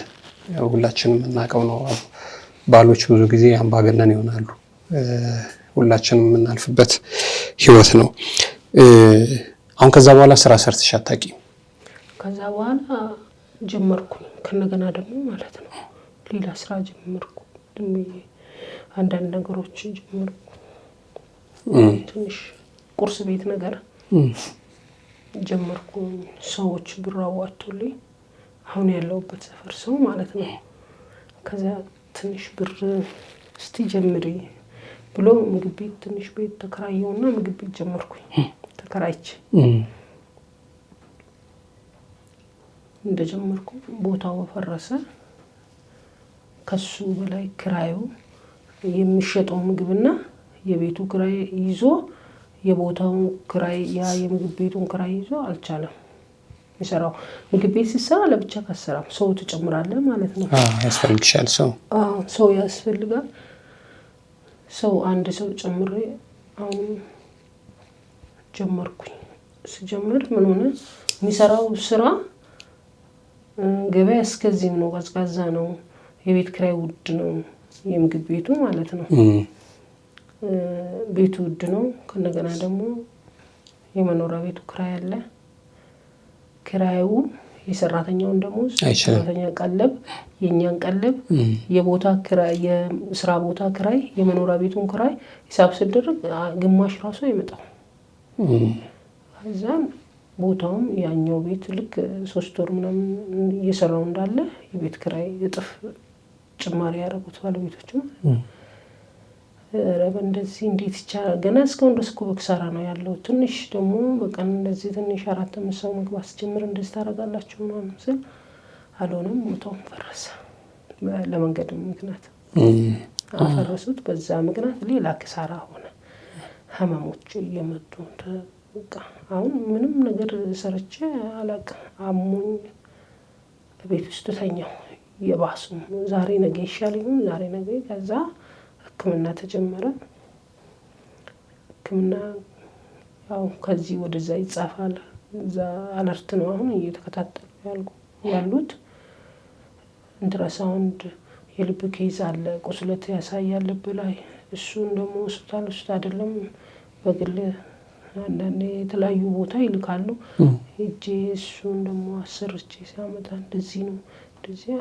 ያው ሁላችንም የምናውቀው ነው። ባሎች ብዙ ጊዜ አምባገነን ይሆናሉ። ሁላችንም የምናልፍበት ህይወት ነው። አሁን ከዛ በኋላ ስራ ሰርተሽ አታውቂም? ከዛ በኋላ ጀመርኩኝ ከነገና ደግሞ ማለት ነው ሌላ ስራ ጀመርኩ። አንዳንድ ነገሮችን ጀመርኩ። ትንሽ ቁርስ ቤት ነገር ጀመርኩ። ሰዎች ብር አዋጥቶልኝ አሁን ያለሁበት ሰፈር ሰው ማለት ነው። ከዛ ትንሽ ብር እስቲ ጀምሪ ብሎ ምግብ ቤት ትንሽ ቤት ተከራየውና ምግብ ቤት ጀመርኩኝ። ተከራይቼ እንደጀመርኩ ቦታው ፈረሰ። ከሱ በላይ ክራዩ የሚሸጠው ምግብና የቤቱ ክራይ ይዞ የቦታውን ክራይ የምግብ ቤቱን ክራይ ይዞ አልቻለም። ይሰራው ምግብ ቤት ሲሰራ ለብቻ ካሰራም ሰው ተጨምራለህ ማለት ነው። ያስፈልግሻል ሰው። ሰው ያስፈልጋል። ሰው አንድ ሰው ጨምሬ አሁን ጀመርኩኝ። ስጀምር ምን ሆነ የሚሰራው ስራ ገበያ እስከዚህም ነው፣ ቀዝቃዛ ነው፣ የቤት ክራይ ውድ ነው፣ የምግብ ቤቱ ማለት ነው። ቤቱ ውድ ነው። ከነገና ደግሞ የመኖሪያ ቤቱ ክራይ አለ። ክራዩ የሰራተኛውን ደሞዝ፣ ሰራተኛ ቀለብ፣ የኛን ቀለብ፣ የቦታ ክራይ፣ የስራ ቦታ ክራይ፣ የመኖሪያ ቤቱን ክራይ ሂሳብ ሲደረግ ግማሽ ራሱ አይመጣም። ከዛም ቦታውም ያኛው ቤት ልክ 3 ወር ምናምን እየሰራው እንዳለ የቤት ኪራይ እጥፍ ጭማሪ ያደረጉት ባለቤቶቹ ረበ እንደዚህ እንዴት ይቻላል? ገና እስካሁን ድረስ እኮ በክሳራ ነው ያለው። ትንሽ ደግሞ በቀን እንደዚህ ትንሽ 4-5 ሰው መግባት ሲጀምር እንደዚህ ታደርጋላችሁ ምናምን ስል አልሆነም። ቦታውም ፈረሰ። ለመንገድ ምክንያት አፈረሱት። በዛ ምክንያት ሌላ ክሳራ ሆነ። ህመሞች እየመጡ በቃ አሁን ምንም ነገር ሰርቼ አላውቅም። አሞኝ ቤት ውስጥ ተኛው። የባሱም ዛሬ ነገ ይሻል ይሁን ዛሬ ነገ ከዛ ህክምና ተጀመረ። ህክምና ያው ከዚህ ወደዛ ይጻፋል። እዛ አለርት ነው አሁን እየተከታተሉ ያሉት። ኢንትራሳውንድ የልብ ኬዝ አለ፣ ቁስለት ያሳያል ልብ ላይ። እሱን ደግሞ ሆስፒታል ውስጥ አይደለም በግል አንዳንዴ የተለያዩ ቦታ ይልካሉ። ሄጄ እሱን ደግሞ አሰርቼ ሲያመጣ እንደዚህ ነው እንደዚህ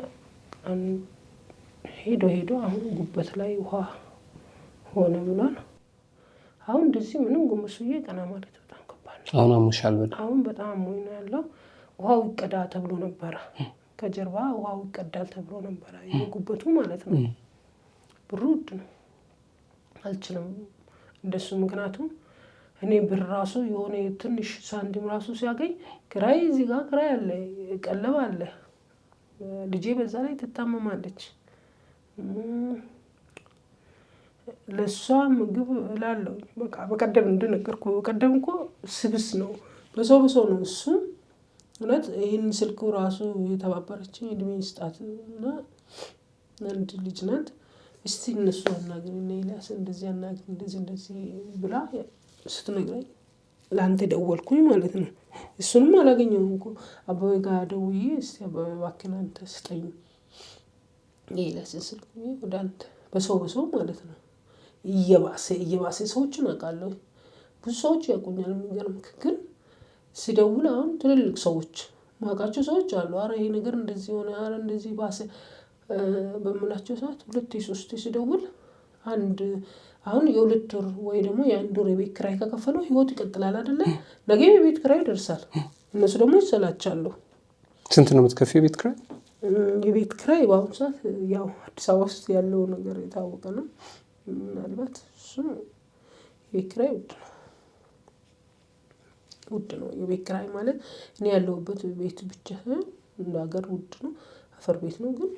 ሄዶ አሁን ጉበት ላይ ውሃ ሆነ ብሏል። አሁን እንደዚህ ምንም ጎንበስዬ ቀና ማለት በጣም ከባድ ነው። አሁን አሞሻል በጣም አሁን በጣም አሞኝ ነው ያለው። ውሃው ይቀዳ ተብሎ ነበረ፣ ከጀርባ ውሃው ይቀዳል ተብሎ ነበረ። የጉበቱ ማለት ነው። ብሩ ውድ ነው፣ አልችልም እንደሱ። ምክንያቱም እኔ ብር ራሱ የሆነ ትንሽ ሳንቲም ራሱ ሲያገኝ ክራይ እዚህ ጋር ክራይ አለ፣ ቀለብ አለ። ልጄ በዛ ላይ ትታመማለች። ለሷ ምግብ እላለሁ። በቃ በቀደም እንደነገርኩ በቀደም እኮ ስብስ ነው በሰው ነው እሱ። እውነት ይህን ስልኩ ራሱ የተባበረችኝ እድሜ ይስጣት እና አንድ ልጅ ናት። እስቲ እነሱ አናግሪ እና ኤልያስ እንደዚህ አናግሪ እንደዚህ ብላ ስትነግረኝ ለአንተ ደወልኩኝ ማለት ነው። እሱንም አላገኘሁም እኮ አበበ ጋር ደውዬ እስቲ አበበ እባክህን አንተ ስጠኝ የኤልያስን ስልክ ወደ አንተ በሰው ማለት ነው። እየባሰ ሰዎችን አውቃለሁ። ብዙ ሰዎች ያውቁኛል። የሚገርምህ ግን ሲደውል አሁን ትልልቅ ሰዎች ማውቃቸው ሰዎች አሉ። አረ ይሄ ነገር እንደዚህ ሆነ፣ አረ እንደዚህ ባሰ በምላቸው ሰዓት 2-3 ሲደውል አሁን የ2 ወር ወይ ደግሞ የ1 ወር የቤት ኪራይ ከከፈለው ህይወት ይቀጥላል አይደለ? ነገ የቤት ኪራይ ይደርሳል። እነሱ ደግሞ ይሰላቻሉ። ስንት ነው የምትከፊው የቤት ኪራይ? የቤት ኪራይ በአሁኑ ሰዓት ያው አዲስ አበባ ውስጥ ያለው ነገር የታወቀ ነው። ምናልባት እሱ የቤት ኪራይ ውድ ነው። የቤት ኪራይ ማለት እኔ ያለሁበት ቤት ብቻ እንደ ሀገር ውድ ነው። አፈር ቤት ነው ግን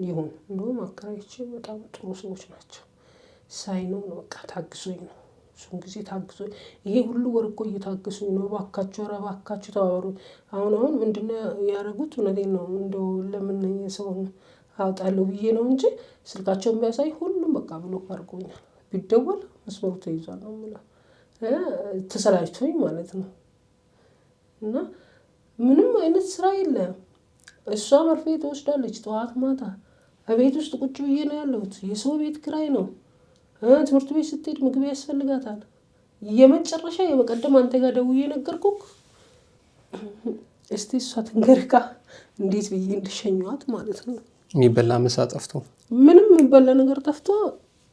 ይሁን። እንደውም አከራዮቼ በጣም ጥሩ ሰዎች ናቸው። ሳይነው ነው በቃ ታግሶኝ ነው። እሱን ጊዜ ታግሶኝ ይሄ ሁሉ ወር እኮ እየታገሱኝ ነው። እባካችሁ ኧረ እባካችሁ ተባበሩኝ። አሁን ምንድነው ያደረጉት? እውነቴን ነው። እንደው ለምን የሰውን አውጣለሁ ብዬ ነው እንጂ ስልካቸውን ቢያሳይ ሁሉም በቃ ብሎክ አድርጎኛል። ቢደወል መስመሩ ተይዟል ነው የምለው። ተሰላችቶኝ ማለት ነው። እና ምንም አይነት ስራ የለም። እሷ መርፌ ትወስዳለች ጠዋት ማታ። ቤት ውስጥ ቁጭ ብዬ ነው ያለሁት። የሰው ቤት ኪራይ ነው። ትምህርት ቤት ስትሄድ ምግብ ያስፈልጋታል። የመጨረሻ የበቀደም አንተ ጋር ደውዬ ነገርኩክ። እስቲ እሷ ትንገርካ እንዴት ብዬ እንደሸኘኋት ማለት ነው። የሚበላ ምሳ ጠፍቶ ምንም የሚበላ ነገር ጠፍቶ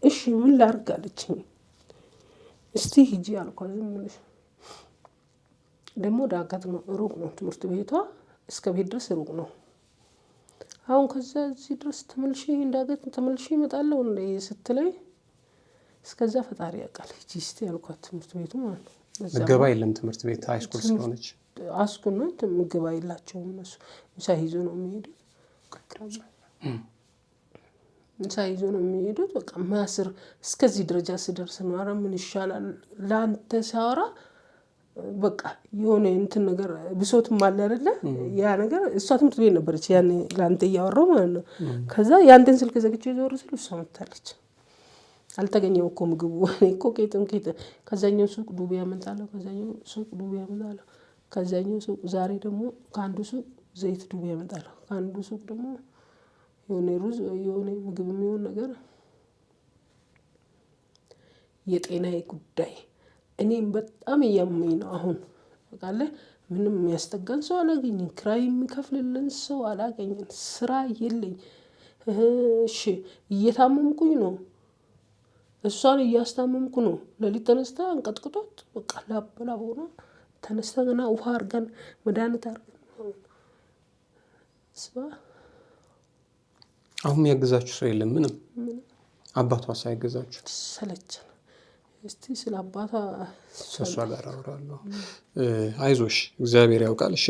እሺ ምን ላድርግ አለችኝ። እስቲ ሂጂ አልኳት። ዝም ብለሽ ደግሞ ዳገት ነው፣ ሩቅ ነው ትምህርት ቤቷ እስከ ቤት ድረስ ሩቅ ነው። አሁን ከዛ እዚህ ድረስ ተመልሼ እንዳገት ተመልሼ እመጣለሁ እንደ ስትለኝ እስከዛ ፈጣሪ ያውቃል። ሂጂ እስቲ አልኳት። ትምህርት ቤቱ ማለት ነው ምገባ የለም ትምህርት ቤት ሃይስኩል ስለሆነች አስኩናት ምገባ የላቸውም እነሱ። ምሳ ይዞ ነው የሚሄዱት። ምሳ ይዞ ነው የሚሄዱት። በቃ ማስር እስከዚህ ደረጃ ስደርስ ነው ኧረ ምን ይሻላል ለአንተ ሳወራ በቃ የሆነ እንትን ነገር ብሶትም አለ አይደለ? ያ ነገር እሷ ትምህርት ቤት ነበረች ያኔ ለአንተ እያወራሁ ማለት ነው። ከዛ ያንተን ስልክ ዘግቼ ዞር ስል እሷ መታለች። አልተገኘም እኮ ምግቡ። እኔ እኮ ቄጥም ከዛኛው ሱቅ ዱቤ ያመጣለሁ፣ ከዛኛው ሱቅ ዱቤ ያመጣለሁ፣ ከዛኛው ሱቅ ዛሬ ደግሞ ከአንዱ ሱቅ ዘይት ዱቤ ያመጣለሁ፣ ከአንዱ ሱቅ ደግሞ የሆነ ሩዝ የሆነ ምግብ የሚሆን ነገር። የጤናዬ ጉዳይ እኔም በጣም እያመኝ ነው አሁን። በቃለ ምንም የሚያስጠጋን ሰው አላገኝም። ክራይ የሚከፍልልን ሰው አላገኝም። ስራ የለኝ። እሺ እየታመምኩኝ ነው። እሷን እያስታመምኩ ነው። ሌሊት ተነስታ አንቀጥቅጦት በቃ ላብ ሆና ተነስተና ውሃ አርገን መድኃኒት አርገን አሁን ያገዛችሁ ሰው የለም? ምንም አባቷ ሳይገዛችሁ ሰለቸን። እስቲ ስለ አባቷ እሷ ጋር አወራለሁ። አይዞሽ እግዚአብሔር ያውቃል። እሺ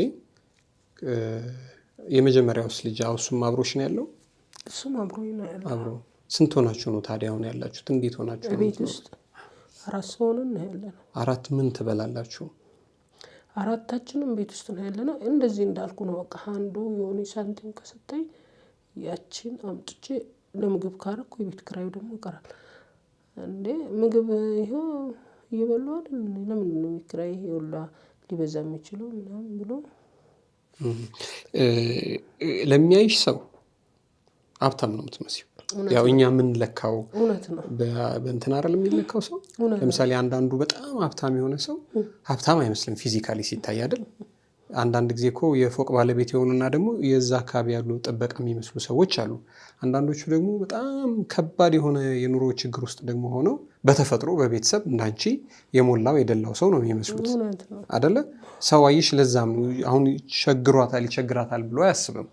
የመጀመሪያውስ ልጅ እሱም አብሮሽ ነው ያለው? እሱም አብሮኝ ነው ያለው። አብሮ ስንት ሆናችሁ ነው ታዲያ አሁን ያላችሁት? እንዴት ሆናችሁ ነው? ቤት ውስጥ 4 ሰው ነን ያለነው። 4 ምን ትበላላችሁ? 4ታችንም ቤት ውስጥ ነው ያለነው። እንደዚህ እንዳልኩ ነው በቃ አንዱ የሆነ ሳንቲም ከሰጠኝ ያቺን አምጥቼ ለምግብ ካረኩ የቤት ኪራዩ ደግሞ ይቀራል። እንዴ ምግብ ይሄው እየበሉ አይደል? ለምን ነው ኪራይ ይውላ ሊበዛ የሚችለው ምናምን ብሎ ለሚያይሽ ሰው ሀብታም ነው የምትመስለው። ያው እኛ ምን ለካው እውነት ነው በእንትን አይደል የሚለካው ሰው። ለምሳሌ አንዳንዱ በጣም ሀብታም የሆነ ሰው ሀብታም አይመስልም ፊዚካሊ ሲታይ አይደል? አንዳንድ ጊዜ እኮ የፎቅ ባለቤት የሆኑና ደግሞ የዛ አካባቢ ያሉ ጥበቃ የሚመስሉ ሰዎች አሉ። አንዳንዶቹ ደግሞ በጣም ከባድ የሆነ የኑሮ ችግር ውስጥ ደግሞ ሆነው በተፈጥሮ በቤተሰብ እንዳንቺ የሞላው የደላው ሰው ነው የሚመስሉት አይደለ? ሰው አይሽ ለዛም አሁን ይቸግራታል ብሎ አያስብም።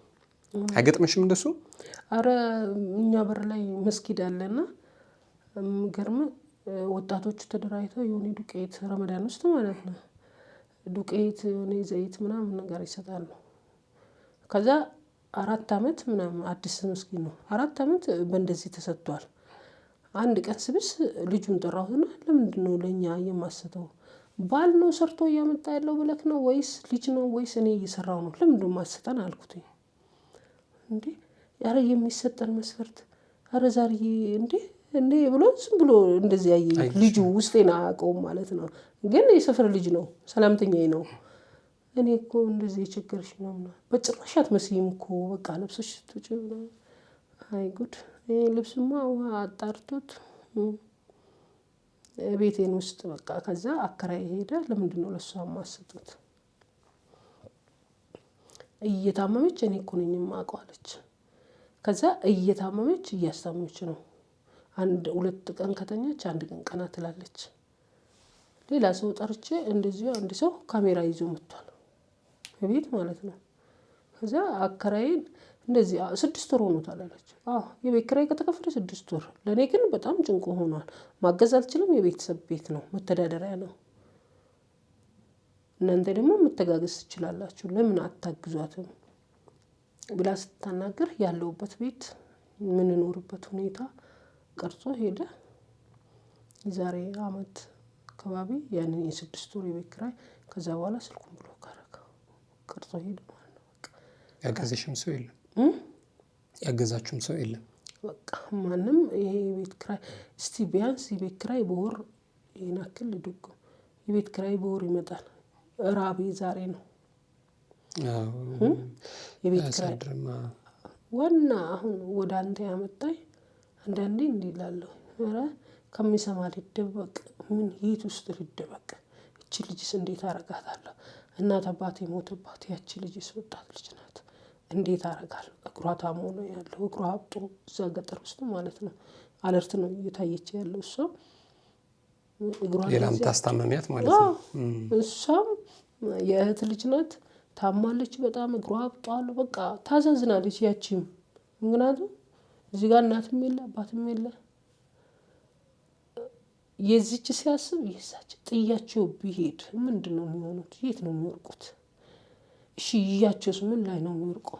አይገጥምሽም እንደሱ? አረ እኛ በር ላይ መስጊድ አለና ገርመ ወጣቶቹ ተደራጅተው የሆነ ዱቄት ረመዳን ውስጥ ማለት ነው ዱቄት የሆነ ዘይት ምናምን ነገር ይሰጣሉ። ከዛ 4 አመት ምናምን አዲስ መስጊድ ነው 4 አመት በእንደዚህ ተሰጥቷል። አንድ ቀን ስብስ ልጁን ጠራሁትና ለምንድነው ለኛ የማሰተው? ባል ነው ሰርቶ እያመጣ ያለው ብለክ ነው ወይስ ልጅ ነው ወይስ እኔ እየሰራው ነው? ለምንድነው ማሰተን አልኩት። እንዴ ያረ የሚሰጠን መስፈርት አረ ዛሬ እንዴ ብሎ ዝም ብሎ እንደዚህ ያየኝ ልጁ ውስጤን አያውቀውም ማለት ነው። ግን የሰፈር ልጅ ነው ሰላምተኛዬ ነው። እኔ እኮ እንደዚህ የቸገርሽ ነው በጭራሽ አትመስይም እኮ በቃ ለብሰሽ ትውጪ ነው። አይ ጉድ ልብስማ ውሃ አጣርቶት ቤቴን ውስጥ በቃ ከዛ አከራይ ሄደ። ለምንድነው ለሷ ማሰጡት? እየታመመች እኔ እኮ ነኝ የማውቀው አለች። ከዛ እየታመመች እያስታመመች ነው። 1-2 ቀን ከተኛች 1 ቀን ቀና ትላለች። ሌላ ሰው ጠርቼ እንደዚሁ አንድ ሰው ካሜራ ይዞ መጥቷል ቤት ማለት ነው። ከዛ አከራይን እንደዚህ 6 ወር ሆኖታል አለች። የቤት ኪራይ ከተከፈለ 6 ወር። ለኔ ግን በጣም ጭንቅ ሆኗል። ማገዝ አልችልም። የቤተሰብ ቤት ነው መተዳደሪያ ነው። እናንተ ደግሞ መተጋገዝ ትችላላችሁ ለምን አታግዟትም ብላ ስትናገር ያለውበት ቤት ምን ኖርበት ሁኔታ ቀርጾ ሄደ። ዛሬ አመት አካባቢ ያንን የ6 ወር የቤት ኪራይ ከዛ በኋላ ስልኩን ብሎክ አደረገ ቀርጾ ሄደ ማለት ነው። በቃ ያገዘሽም ሰው የለም? ያገዛችሁም ሰው የለም? በቃ ማንም ይሄ የቤት ኪራይ እስቲ ቢያንስ የቤት ኪራይ በወር ይናክል ልዱቅ የቤት ኪራይ በወር ይመጣል። ራቤ ዛሬ ነው የቤት ኪራይ ዋና አሁን ወደ አንተ ያመጣኝ አንዳንዴ እንዲህ እላለሁ ኧረ ከሚሰማ ሊደበቅ ምን የት ውስጥ ሊደበቅ? እቺ ልጅስ እንዴት አረጋታለሁ? እናት አባቴ ሞተባት ያቺ ልጅስ ወጣት ልጅ ናት እንዴት አረጋለሁ? እግሯ ታሞ ነው ያለው እግሯ አብጦ እዛ ገጠር ውስጥ ማለት ነው አለርት ነው እየታየች ያለው እሷ እግሯ ሌላም ታስታመሚያት ማለት ነው። እሷም የእህት ልጅ ናት ታማለች በጣም እግሯ አብጧል። በቃ ታዛዝናለች ያቺም ምክንያቱም እዚህ ጋር እናትም የለ አባትም የለ። የዚች ሲያስብ የዛች ጥያቸው ቢሄድ ምንድነው የሚሆኑት? የት ነው የሚወርቁት? እሺ ይያቸውስ ምን ላይ ነው የሚወርቀው?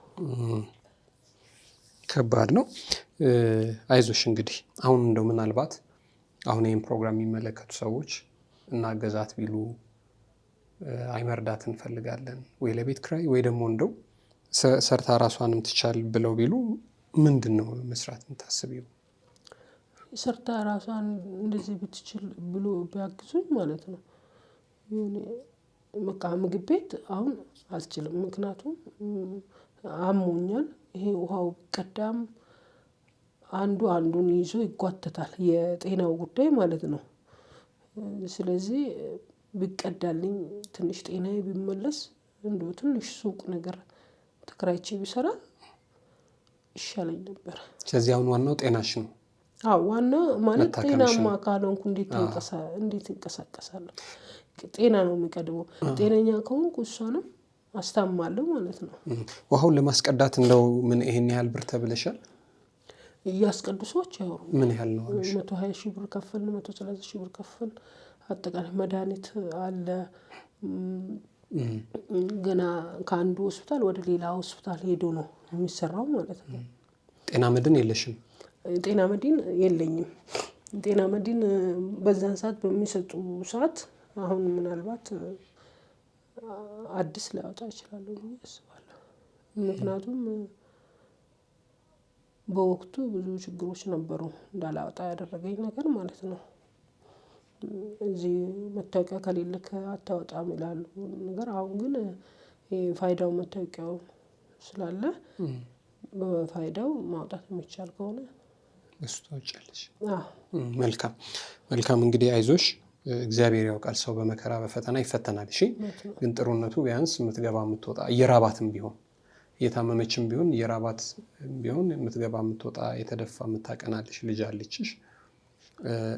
ከባድ ነው። አይዞሽ እንግዲህ አሁን እንደው ምናልባት አሁን ይሄን ፕሮግራም የሚመለከቱ ሰዎች እናገዛት ቢሉ አይመርዳት እንፈልጋለን ወይ ለቤት ኪራይ ወይ ደግሞ እንደው ሰርታ ራሷንም ትቻል ብለው ቢሉ ምንድነው መስራት የምታስቢው? ሰርታ ራሷን እንደዚህ ብትችል ብሎ ቢያግዙኝ ማለት ነው። በቃ ምግብ ቤት አሁን አልችልም ምክንያቱም አሞኛል። ይሄ ውሃው ቀዳም አንዱን ይዞ ይጓተታል የጤናው ጉዳይ ማለት ነው። ስለዚህ ቢቀዳልኝ ትንሽ ጤናዬ ቢመለስ እንደው ትንሽ ሱቅ ነገር ተከራይቼ ቢሰራ ይሻለኝ ነበር። ስለዚህ አሁን ዋናው ጤናሽ ነው? ዋና ማለት ጤናማ ካልሆንኩ እንዴት እንቀሳቀሳለሁ? ጤና ነው የሚቀድመው። ጤነኛ ከሆንኩ እሷንም አስታማለሁ ማለት ነው። ውሃውን ለማስቀዳት እንደው ምን ይሄን ያህል ብር ተብለሻል? እያስቀዱ ሰዎች ያወሩ ምን ያህል ነው? 120 ሺህ ብር ከፈልን፣ 130 ሺህ ብር ከፈልን። አጠቃላይ መድኃኒት አለ። ገና ከአንዱ ሆስፒታል ወደ ሌላ ሆስፒታል ሄዶ ነው የሚሰራው ማለት ነው። ጤና መድን የለሽም? ጤና መድን የለኝም። ጤና መድን በዛን ሰዓት በሚሰጡ ሰዓት አሁን ምናልባት አዲስ ላወጣ እችላለሁ ብዬ አስባለሁ። ምክንያቱም በወቅቱ ብዙ ችግሮች ነበሩ እንዳላወጣ ያደረገኝ ነገር ማለት ነው። እዚህ መታወቂያ ከሌለክ አታወጣም ይላሉ ነገር። አሁን ግን ፋይዳው መታወቂያው ስላለ በፋይዳው ማውጣት የሚቻል ከሆነ እሱ ታውቂያለሽ። መልካም መልካም። እንግዲህ አይዞሽ፣ እግዚአብሔር ያውቃል። ሰው በመከራ በፈተና ይፈተናል። እሺ፣ ግን ጥሩነቱ ቢያንስ የምትገባ የምትወጣ እየራባትም ቢሆን እየታመመችም ቢሆን እየራባት ቢሆን የምትገባ የምትወጣ የተደፋ የምታቀናልሽ ልጅ አለችሽ።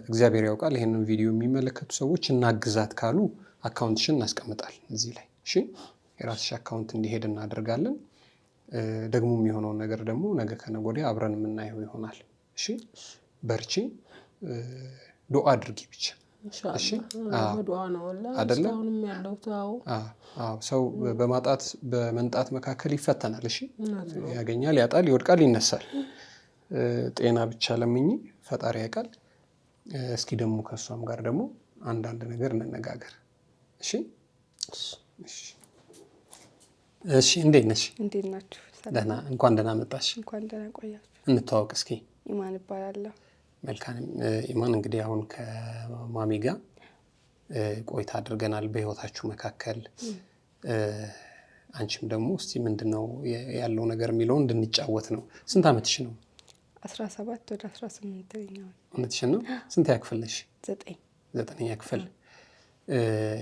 እግዚአብሔር ያውቃል። ይሄንን ቪዲዮ የሚመለከቱ ሰዎች እናግዛት ካሉ አካውንትሽን እናስቀምጣል እዚህ ላይ። እሺ፣ የራስሽ አካውንት እንዲሄድ እናደርጋለን። ደግሞ የሚሆነውን ነገር ደግሞ ነገ ከነገ ወዲያ አብረን የምናየው ይሆናል። እሺ፣ በርቺ፣ ዱአ አድርጊ ብቻ። እሺ፣ ዱአ ነው አይደለ? ሰው በማጣት በመንጣት መካከል ይፈተናል። እሺ፣ ያገኛል፣ ያጣል፣ ይወድቃል፣ ይነሳል። ጤና ብቻ ለምኝ፣ ፈጣሪ ያውቃል። እስኪ ደግሞ ከሷም ጋር ደግሞ አንዳንድ ነገር እንነጋገር። እሺ እሺ። እንዴት ነሽ? እንዴት ናችሁ? ደህና። እንኳን ደህና መጣሽ። እንኳን ደህና ቆያችሁ። እንተዋወቅ እስኪ። ኢማን እባላለሁ። መልካም ኢማን፣ እንግዲህ አሁን ከማሚ ጋር ቆይታ አድርገናል በህይወታችሁ መካከል። አንቺም ደግሞ እስቲ ምንድነው ያለው ነገር የሚለውን እንድንጫወት ነው። ስንት አመትሽ ነው? 17 ወደ 18 ነው። እውነትሽን ነው? ስንት ያክፍል ነሽ? 9ኛ ክፍል።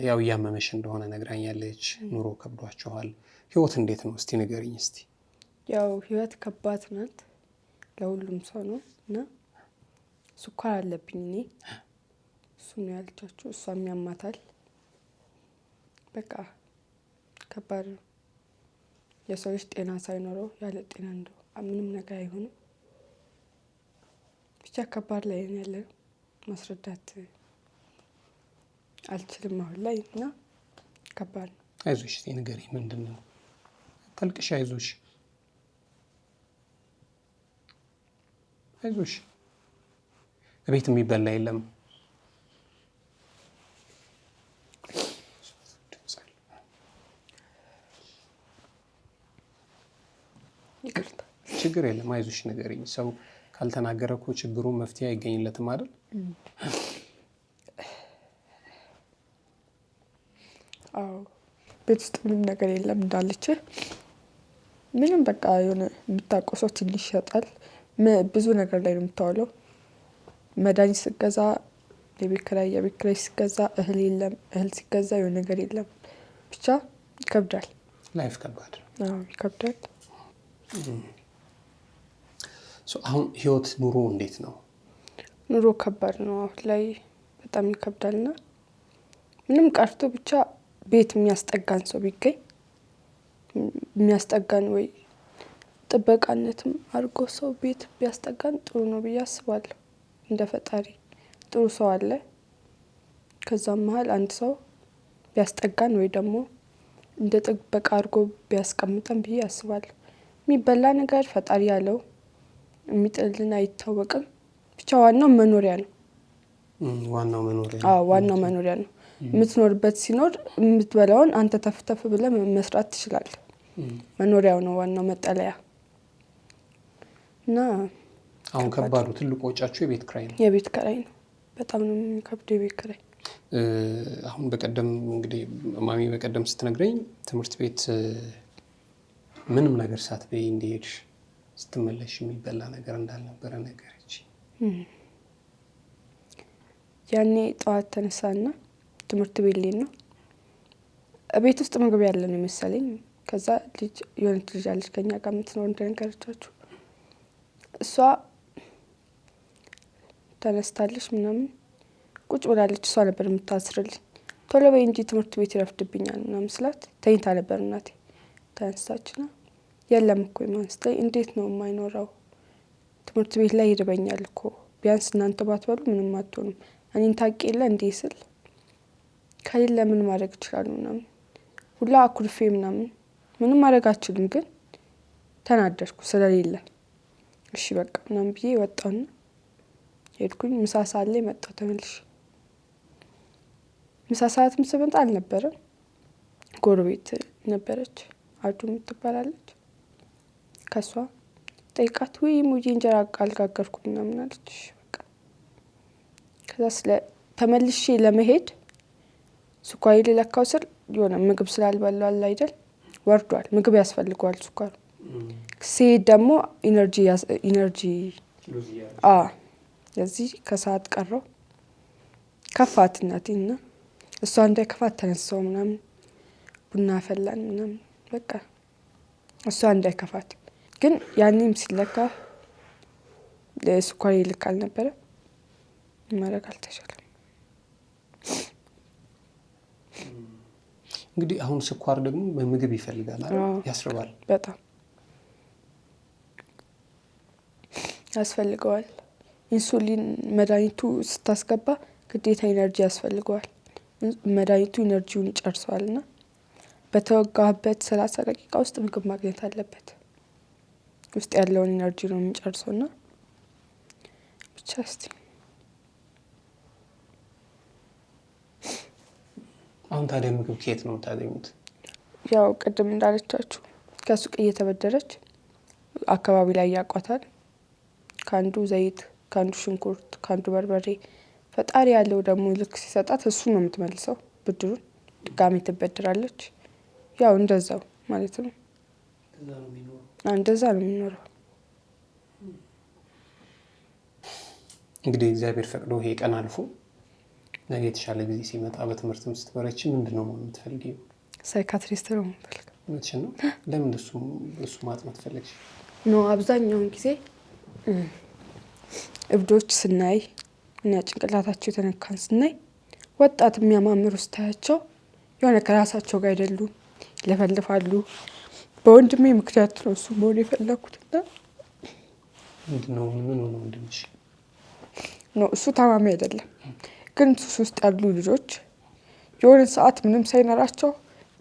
ያው እያመመሽ እንደሆነ ነግራኛለች። ኑሮ ከብዷችኋል። ህይወት እንዴት ነው? እስቲ ንገሪኝ እስቲ። ያው ህይወት ከባድ ናት ለሁሉም ሰው ነው እና ስኳር አለብኝ እኔ። እሱ ነው ያልቻችሁ፣ እሷም ያማታል። በቃ ከባድ ነው። የሰው ልጅ ጤና ሳይኖረው ያለ ጤና እንደው ምንም ነገር አይሆንም። ብቻ ከባድ ላይ ነው ያለው። ማስረዳት አልችልም አሁን ላይ እና ከባድ ነው። አይዞሽ እስቲ ንገሪኝ፣ ምንድነው? ተልቅሽ፣ አይዞሽ አይዞሽ። ቤት የሚበላ የለም? ይቅርታ። ችግር የለም፣ አይዞሽ ንገሪኝ። ሰው ካልተናገረ እኮ ችግሩ መፍትሄ አይገኝለትም አይደል? አዎ፣ ቤት ውስጥ ምንም ነገር የለም እንዳለች ምንም በቃ የሆነ የምታውቀው ሰው ትንሽ ይሸጣል። ብዙ ነገር ላይ ነው የምታውለው። መድኃኒት ስገዛ የቤት ኪራይ ሲገዛ እህል የለም፣ እህል ሲገዛ የሆነ ነገር የለም። ብቻ ይከብዳል። ላይፍ ከባድ ነው። አዎ ይከብዳል። አሁን ህይወት ኑሮ እንዴት ነው? ኑሮ ከባድ ነው አሁን ላይ በጣም ይከብዳልና ምንም ቀርቶ ብቻ ቤት የሚያስጠጋን ሰው ቢገኝ የሚያስጠጋን ወይ ጥበቃነትም አድርጎ ሰው ቤት ቢያስጠጋን ጥሩ ነው ብዬ አስባለሁ። እንደ ፈጣሪ ጥሩ ሰው አለ። ከዛም መሀል አንድ ሰው ቢያስጠጋን ወይ ደግሞ እንደ ጥበቃ አድርጎ ቢያስቀምጠን ብዬ አስባለሁ። የሚበላ ነገር ፈጣሪ ያለው የሚጥልን አይታወቅም። ብቻ ዋናው መኖሪያ ነው። ዋናው መኖሪያ ነው። አዎ ዋናው መኖሪያ ነው። የምትኖርበት ሲኖር የምትበላውን አንተ ተፍተፍ ብለህ መስራት ትችላለህ። መኖሪያው ነው ዋናው መጠለያ እና አሁን ከባዱ ትልቁ ወጫችሁ የቤት ኪራይ ነው። የቤት ኪራይ ነው። በጣም ነው የሚከብደው የቤት ኪራይ። አሁን በቀደም እንግዲህ ማሚ በቀደም ስትነግረኝ ትምህርት ቤት ምንም ነገር ሳትበይ እንደሄድሽ ስትመለሽ የሚበላ ነገር እንዳልነበረ ነገረች። ያኔ ጠዋት ተነሳና ትምህርት ቤት ላይ ነው ቤት ውስጥ ምግብ ያለ ነው መሰለኝ። ከዛ ልጅ የሆነች ልጅ አለች ከኛ ጋር የምትኖር እንደነገረቻችሁ። እሷ ተነስታለች ምናምን ቁጭ ብላለች። እሷ ነበር የምታስርልኝ። ቶሎ በይ እንጂ ትምህርት ቤት ይረፍድብኛል ምናምን ስላት ተኝታ ነበር እናቴ። ተነሳችና የለም እኮ ማንስተይ እንዴት ነው የማይኖረው ትምህርት ቤት ላይ ይርበኛል እኮ ቢያንስ እናንተ ባትበሉ ምንም አትሆኑም እኔን ታውቂ የለ እንዴ ስል ከሌለ ምን ማድረግ ይችላል ምናምን ሁላ አኩርፌ ምንም ማድረግ አልችልም ግን ተናደድኩ ስለሌለ እሺ በቃ ምናምን ብዬ ወጣሁና ሄድኩኝ። ምሳ ሰዓት ላይ መጣሁ ተመልሼ። ምሳ ሰዓትም ስመጣ አልነበረም። ጎረቤት ነበረች አዱ የምትባላለች። ከሷ ጠይቃት ወይ ሙጂ እንጀራ አልጋገርኩም ምናምን አለች። በቃ ከዛ ተመልሼ ለመሄድ ስኳር ልለካው ስል የሆነ ምግብ ስላልበላው አለ አይደል ወርዷል። ምግብ ያስፈልገዋል ስኳር። ሲሄድ ደግሞ ኢነርጂ ለዚህ ከሰዓት ቀረው። ከፋት እናቴና እሷ እንዳይከፋት ተነሳው ምናምን ቡና ፈላን ምናምን በቃ እሷ እንዳይከፋት። ግን ያኔም ሲለካ ስኳር ልክ አልነበረ ማድረግ አልተቻለም። እንግዲህ አሁን ስኳር ደግሞ በምግብ ይፈልጋል ያስርባል በጣም ያስፈልገዋል። ኢንሱሊን መድኃኒቱ ስታስገባ ግዴታ ኢነርጂ ያስፈልገዋል። መድኃኒቱ ኢነርጂውን ይጨርሰዋልና በተወጋበት 30 ደቂቃ ውስጥ ምግብ ማግኘት አለበት። ውስጥ ያለውን ኢነርጂ ነው የሚጨርሰውና ብቻ እስቲ አሁን ታዲያ ምግብ ከየት ነው የምታገኙት? ያው ቅድም እንዳለቻችሁ ከሱቅ እየተበደረች አካባቢ ላይ ያቋታል። ካንዱ ዘይት፣ ካንዱ ሽንኩርት፣ ካንዱ በርበሬ ፈጣሪ ያለው ደግሞ ልክ ሲሰጣት እሱ ነው የምትመልሰው ብድሩን። ድጋሚ ትበድራለች። ያው እንደዛው ማለት ነው። እንደዛ ነው የሚኖረው። እንግዲህ እግዚአብሔር ፈቅዶ ይሄ ቀን አልፎ ነገ የተሻለ ጊዜ ሲመጣ በትምህርትም ስትበረቺ ምንድነው መሆን የምትፈልጊው? ሳይካትሪስት ነው የምፈልገው። እውነትሽን ነው? ለምን እሱ ማጥናት ፈለግሽ? አብዛኛውን ጊዜ እብዶች ስናይ እና ጭንቅላታቸው የተነካን ስናይ ወጣት የሚያማምሩ ስታያቸው የሆነ ከራሳቸው ጋር አይደሉም፣ ይለፈልፋሉ። በወንድሜ ምክንያት ነው እሱ መሆን የፈለኩትና ምንድነው ምን ሆነ ወንድምሽ? እሱ ታማሚ አይደለም ግን ሱስ ውስጥ ያሉ ልጆች የሆነ ሰዓት ምንም ሳይኖራቸው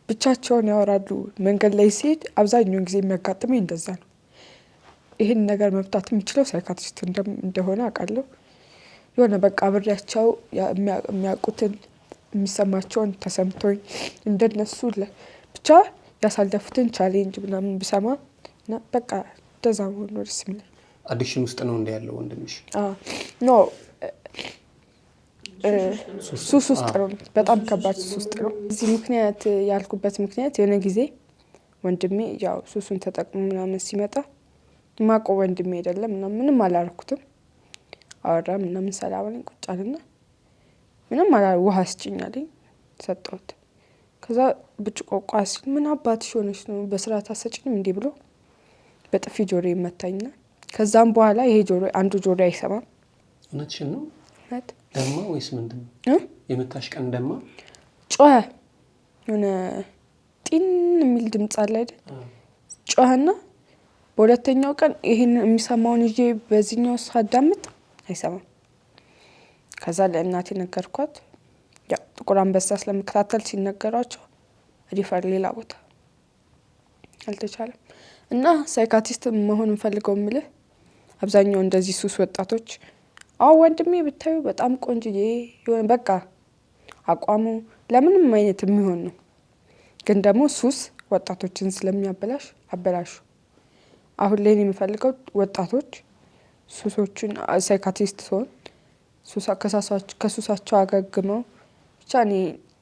ብቻቸውን ያወራሉ። መንገድ ላይ ሲሄድ አብዛኛውን ጊዜ የሚያጋጥመኝ እንደዛ ነው። ይሄን ነገር መፍታት የሚችለው ሳይካትሪስት እንደሆነ አውቃለሁ። የሆነ በቃ አብሬያቸው የሚያውቁትን የሚሰማቸውን ተሰምቶኝ እንደነሱ ብቻ ያሳለፉትን ቻሌንጅ ምናምን ብሰማ እና በቃ እንደዛ መሆን ነው ደስ የሚለኝ። አዲክሽን ውስጥ ነው እንደ ያለው ወንድምሽ? ሱስ ውስጥ ነው። በጣም ከባድ ሱስ ውስጥ ነው። እዚህ ምክንያት ያልኩበት ምክንያት የሆነ ጊዜ ወንድሜ ያው ሱሱን ተጠቅሞ ምናምን ሲመጣ ማቆ ወንድሜ አይደለም ምንም አላረኩትም። አወራ ምናምን ሰላም ላይ ቁጭ አለና ምንም ውሃ ስጭኝ አለኝ። ሰጠሁት። ከዛ ብርጭቆ ቋስ ምን አባትሽ ሆነሽ ነው በስርዓት አሰጭኝም እንዴ ብሎ በጥፊ ጆሮ ይመታኝና ከዛም በኋላ ይሄ ጆሮ አንዱ ጆሮ አይሰማም። እውነትሽን ነው? ደማ ወይስ ምንድነው? የመታሽ ቀን ደማ ጮኸ። የሆነ ጢን የሚል ድምጽ አለ አይደል? ጮኸና በሁለተኛው ቀን ይሄን የሚሰማውን ይዤ በዚህኛው ሳዳምጥ አይሰማም። ከዛ ለእናቴ ነገርኳት። ያው ጥቁር አንበሳ ስለምከታተል ሲነገራቸው ሪፈር ሌላ ቦታ አልተቻለም። እና ሳይካትሪስት መሆን እንፈልገው ምልህ አብዛኛው እንደዚህ ሱስ ወጣቶች ወንድሜ ብታዩ በጣም ቆንጆዬ የሆነ በቃ አቋሙ ለምንም አይነት የሚሆን ነው። ግን ደግሞ ሱስ ወጣቶችን ስለሚያበላሽ አበላሹ። አሁን ላይ የምፈልገው ወጣቶች ሱሶችን ሳይካትሪስት ሲሆን ከሱሳቸው አገግመው ብቻ እኔ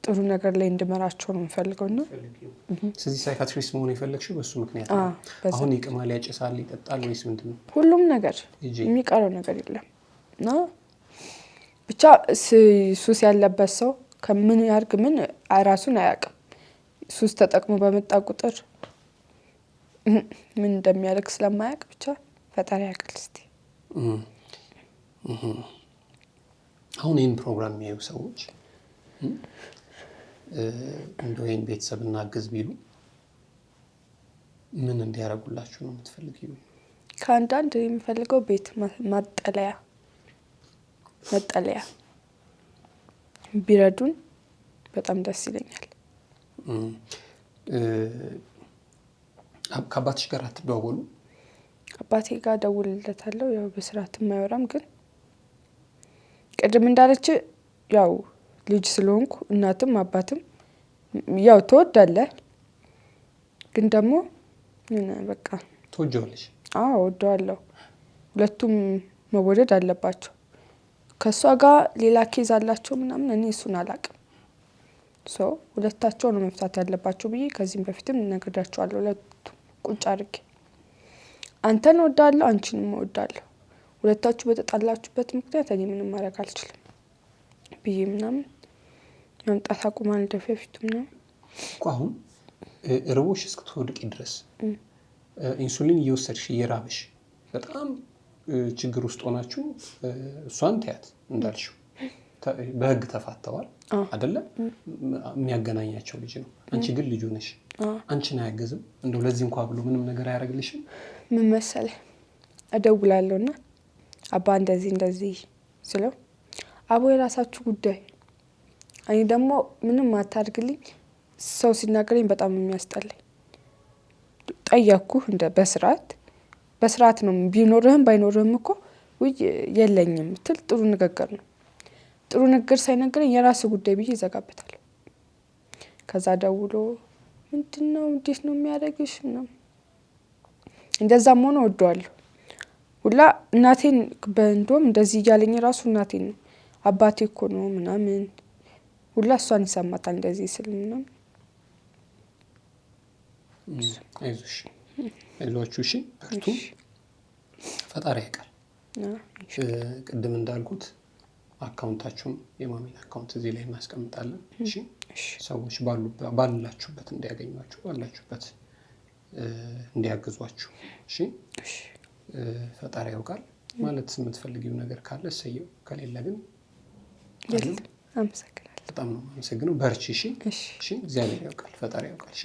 ጥሩ ነገር ላይ እንድመራቸው ነው የምፈልገውና ስለዚህ ሳይካትሪስት መሆን የፈለግሽው በሱ ምክንያት ነው? አሁን ይቅማል፣ ያጨሳል፣ ይጠጣል ወይስ ምንድነው? ሁሉም ነገር የሚቀረው ነገር የለም። እና ብቻ ሱስ ያለበት ሰው ከምን ያርግ ምን ራሱን አያውቅም። ሱስ ተጠቅሞ በመጣ ቁጥር ምን እንደሚያደርግ ስለማያውቅ ብቻ ፈጣሪ ያውቃል። እስቲ አሁን ይህን ፕሮግራም የሚያዩ ሰዎች እንደው ይሄን ቤተሰብ እናግዝ ቢሉ ምን እንዲያደርጉላችሁ ነው የምትፈልጊው? ከአንዳንድ የሚፈልገው ቤት መጠለያ ቢረዱን በጣም ደስ ይለኛል። ከአባትሽ ጋር አትደዋወሉ? አባቴ ጋር ደውልለታለሁ። ያው በስርዓት የማይወራም ግን ቅድም እንዳለች ያው ልጅ ስለሆንኩ እናትም አባትም ያው ትወዳለህ፣ ግን ደግሞ በቃ ትወጂዋለሽ? አዎ እወደዋለሁ። ሁለቱም መወደድ አለባቸው። ከእሷ ጋር ሌላ ኬዝ አላቸው ምናምን፣ እኔ እሱን አላቅም። ሁለታቸው ነው መፍታት ያለባቸው ብዬ ከዚህም በፊትም ነግሬያቸዋለሁ። ሁለቱም ቁጭ አድርጌ አንተን እወዳለሁ፣ አንቺንም እወዳለሁ፣ ሁለታችሁ በተጣላችሁበት ምክንያት እኔ ምንም ማድረግ አልችልም ብዬ ምናምን መምጣት አቁማል። እንደፊቱ ምናምን አሁን ርቦሽ እስክትወድቂ ድረስ ኢንሱሊን እየወሰድሽ እየራበሽ በጣም ችግር ውስጥ ሆናችሁ እሷን ተያት እንዳልሽው በህግ ተፋተዋል አይደለ? የሚያገናኛቸው ልጅ ነው። አንቺ ግን ልጁ ነሽ። አንቺን አያገዝም? እንደው ለዚህ እንኳን ብሎ ምንም ነገር አያደርግልሽም? ምን መሰለህ እደውላለሁና አባ እንደዚህ ስለው አቦ የራሳችሁ ጉዳይ፣ እኔ ደግሞ ምንም አታድርግልኝ። ሰው ሲናገረኝ በጣም የሚያስጠላኝ። ጠየቅኩህ እንደ በስርዓት ነው። ቢኖርህም ባይኖርህም እኮ የለኝም ምትል ጥሩ ንግግር ነው። ጥሩ ንግግር ሳይነግረኝ የራስ ጉዳይ ብዬ ይዘጋበታል። ከዛ ደውሎ ምንድነው እንዴት ነው የሚያደርግሽ ምናምን፣ እንደዛም ሆኖ እወደዋለሁ ሁላ። እናቴን እንደውም እንደዚህ እያለኝ ራሱ እናቴን ነው አባቴ እኮ ነው ምናምን ሁላ እሷን ይሰማታል እንደዚህ ስል ምናምን። አይዟችሁ እሺ፣ በርቱ፣ ፈጣሪ ያውቃል። ቅድም እንዳልኩት አካውንታችሁን የማሚን አካውንት እዚህ ላይ እናስቀምጣለን። እሺ፣ ሰዎች ባላችሁበት እንዲያገኟችሁ፣ ባላችሁበት እንዲያግዟችሁ። እሺ፣ ፈጣሪ ያውቃል። ማለት የምትፈልጊው ነገር ካለ እሰየው፣ ከሌለ ግን አመሰግናለሁ። በጣም ነው አመሰግነው። በርቺ። እሺ፣ እግዚአብሔር ያውቃል፣ ፈጣሪ ያውቃል። እሺ።